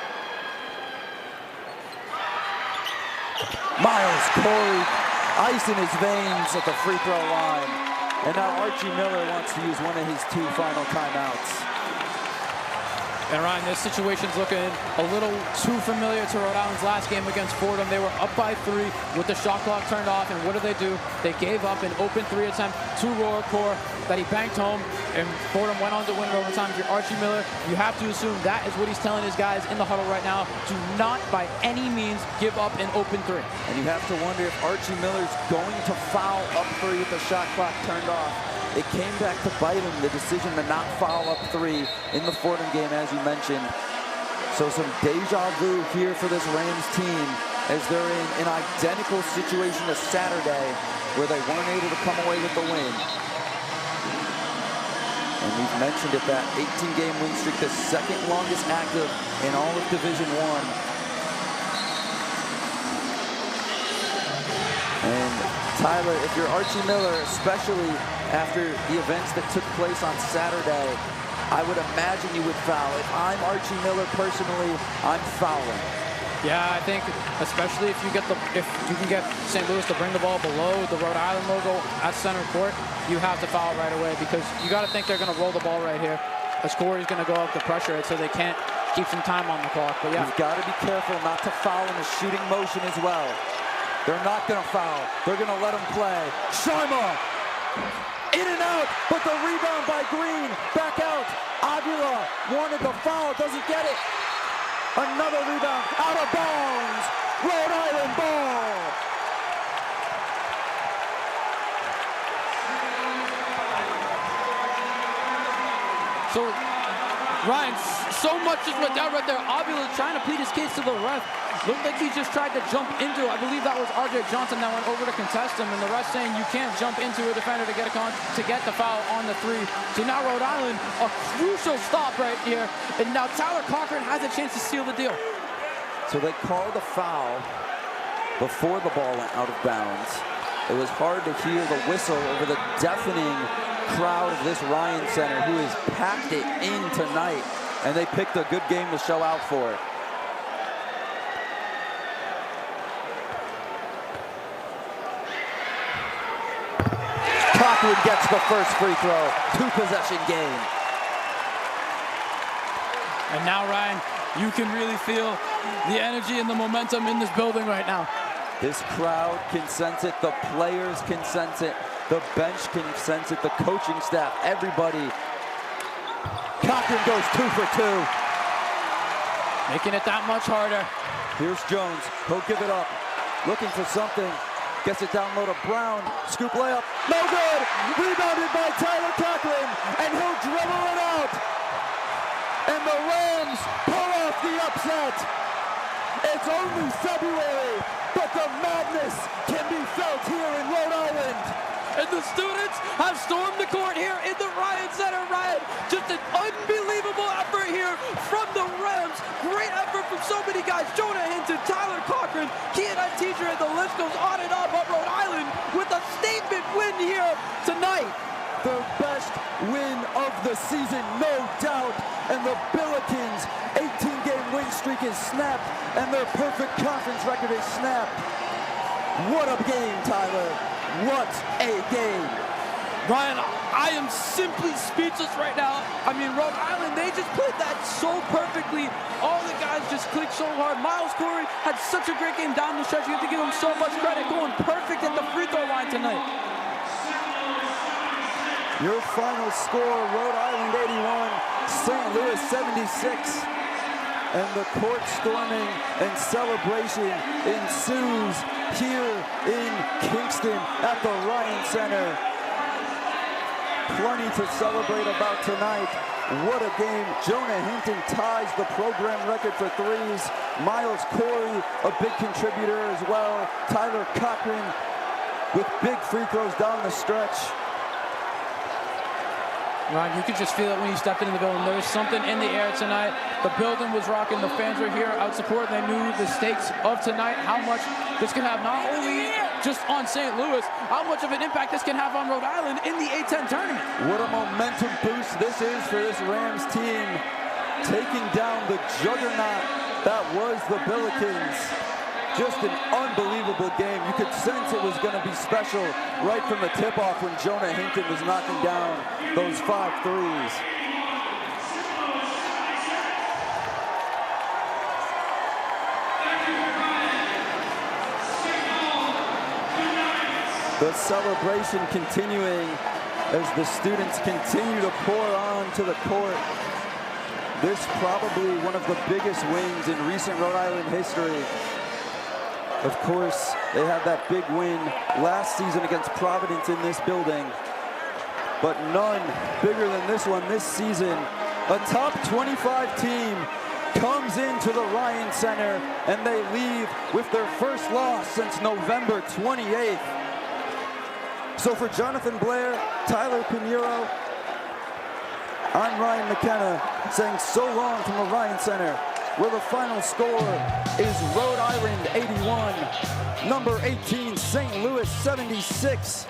Miles Corey, ice in his veins at the free throw line. And now Archie Miller wants to use one of his two final timeouts.
And Ryan, this situation's looking a little too familiar to Rhode Island's last game against Fordham. They were up by 3 with the shot clock turned off, and what did they do? They gave up an open 3 attempt to Core that he banked home, and Fordham went on to win in overtime. If you're Archie Miller, you have to assume that is what he's telling his guys in the huddle right now. Do not, by any means, give up an open 3.
And you have to wonder if Archie Miller's going to foul up 3 with the shot clock turned off. It came back to bite him, the decision to not foul up 3 in the Fordham game, as you mentioned. So some deja vu here for this Rams team as they're in an identical situation to Saturday where they weren't able to come away with the win. And we've mentioned it, that 18-game win streak, the second longest active in all of Division I. And Tyler, if you're Archie Miller, especially after the events that took place on Saturday, I would imagine you would foul. If I'm Archie Miller personally, I'm fouling.
Yeah, I think especially if you can get St. Louis to bring the ball below the Rhode Island logo at center court, you have to foul right away because you got to think they're going to roll the ball right here. As Corey's going to go up to pressure it so they can't keep some time on the clock. But yeah,
you've got to be careful not to foul in the shooting motion as well. They're not going to foul. They're going to let him play. Sharma! In and out, but the rebound by Green. Back out. Aguila wanted the foul, doesn't get it. Another rebound, out of bounds. Rhode Island ball.
So, Ryan, so much just went down right there. Avila trying to plead his case to the ref. Looked like he just tried to jump into it. I believe that was R.J. Johnson that went over to contest him, and the ref saying you can't jump into a defender to get the foul on the 3. So now Rhode Island, a crucial stop right here, and now Tyler Cochran has a chance to seal the deal.
So they called a foul before the ball went out of bounds. It was hard to hear the whistle over the deafening crowd of this Ryan Center, who has packed it in tonight, and they picked a good game to show out for it. Cochran gets the first free throw. 2-possession game.
And now, Ryan, you can really feel the energy and the momentum in this building right now.
This crowd can sense it. The players can sense it. The bench can sense it. The coaching staff, everybody. Cochran goes 2 for 2.
Making it that much harder.
Here's Jones. He'll give it up. Looking for something. Gets it down low to Brown. Scoop layup. No good. Rebounded by Tyler Cochran. And he'll dribble it out. And the Rams pull off the upset. It's only February, but the madness can be felt here in Rhode Island.
And the students have stormed the court here in the Ryan Center. Ryan, just an unbelievable effort here from the Rams. Great effort from so many guys. Jonah Hinton, Tyler Cochran, Keonette Teacher, and the list goes on and on. But Rhode Island with a statement win here tonight.
The best win of the season, no doubt. And the Billikens' 18-game win streak is snapped, and their perfect conference record is snapped. What a game, Tyler. What a game.
Ryan, I am simply speechless right now. I mean, Rhode Island, they just played that so perfectly. All the guys just clicked so hard. Miles Corey had such a great game down the stretch. You have to give him so much credit, going perfect at the free throw line tonight.
Your final score, Rhode Island 81, St. Louis 76. And the court storming and celebration ensues here in Kingston at the Ryan Center. Plenty to celebrate about tonight. What a game. Jonah Hinton ties the program record for threes. Miles Corey, a big contributor as well. Tyler Cochran with big free throws down the stretch.
Ryan, you could just feel it when you stepped into the building. There was something in the air tonight. The building was rocking. The fans were here out supporting. They knew the stakes of tonight, how much this can have not only just on St. Louis, how much of an impact this can have on Rhode Island in the A-10 tournament.
What a momentum boost this is for this Rams team, taking down the juggernaut that was the Billikens. Just an unbelievable game. You could sense it was going to be special right from the tip-off when Jonah Hinton was knocking down those 5 threes. The celebration continuing as the students continue to pour onto the court. This probably one of the biggest wins in recent Rhode Island history. Of course, they had that big win last season against Providence in this building, but none bigger than this one this season. A top 25 team comes into the Ryan Center and they leave with their first loss since November 28th. So for Jonathan Blair, Tyler Pinheiro, I'm Ryan McKenna saying so long from the Ryan Center, where the final score is Rhode Island 81, number 18 St. Louis 76.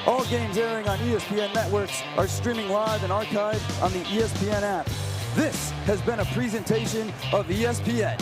All games airing on ESPN networks are streaming live and archived on the ESPN app. This has been a presentation of ESPN.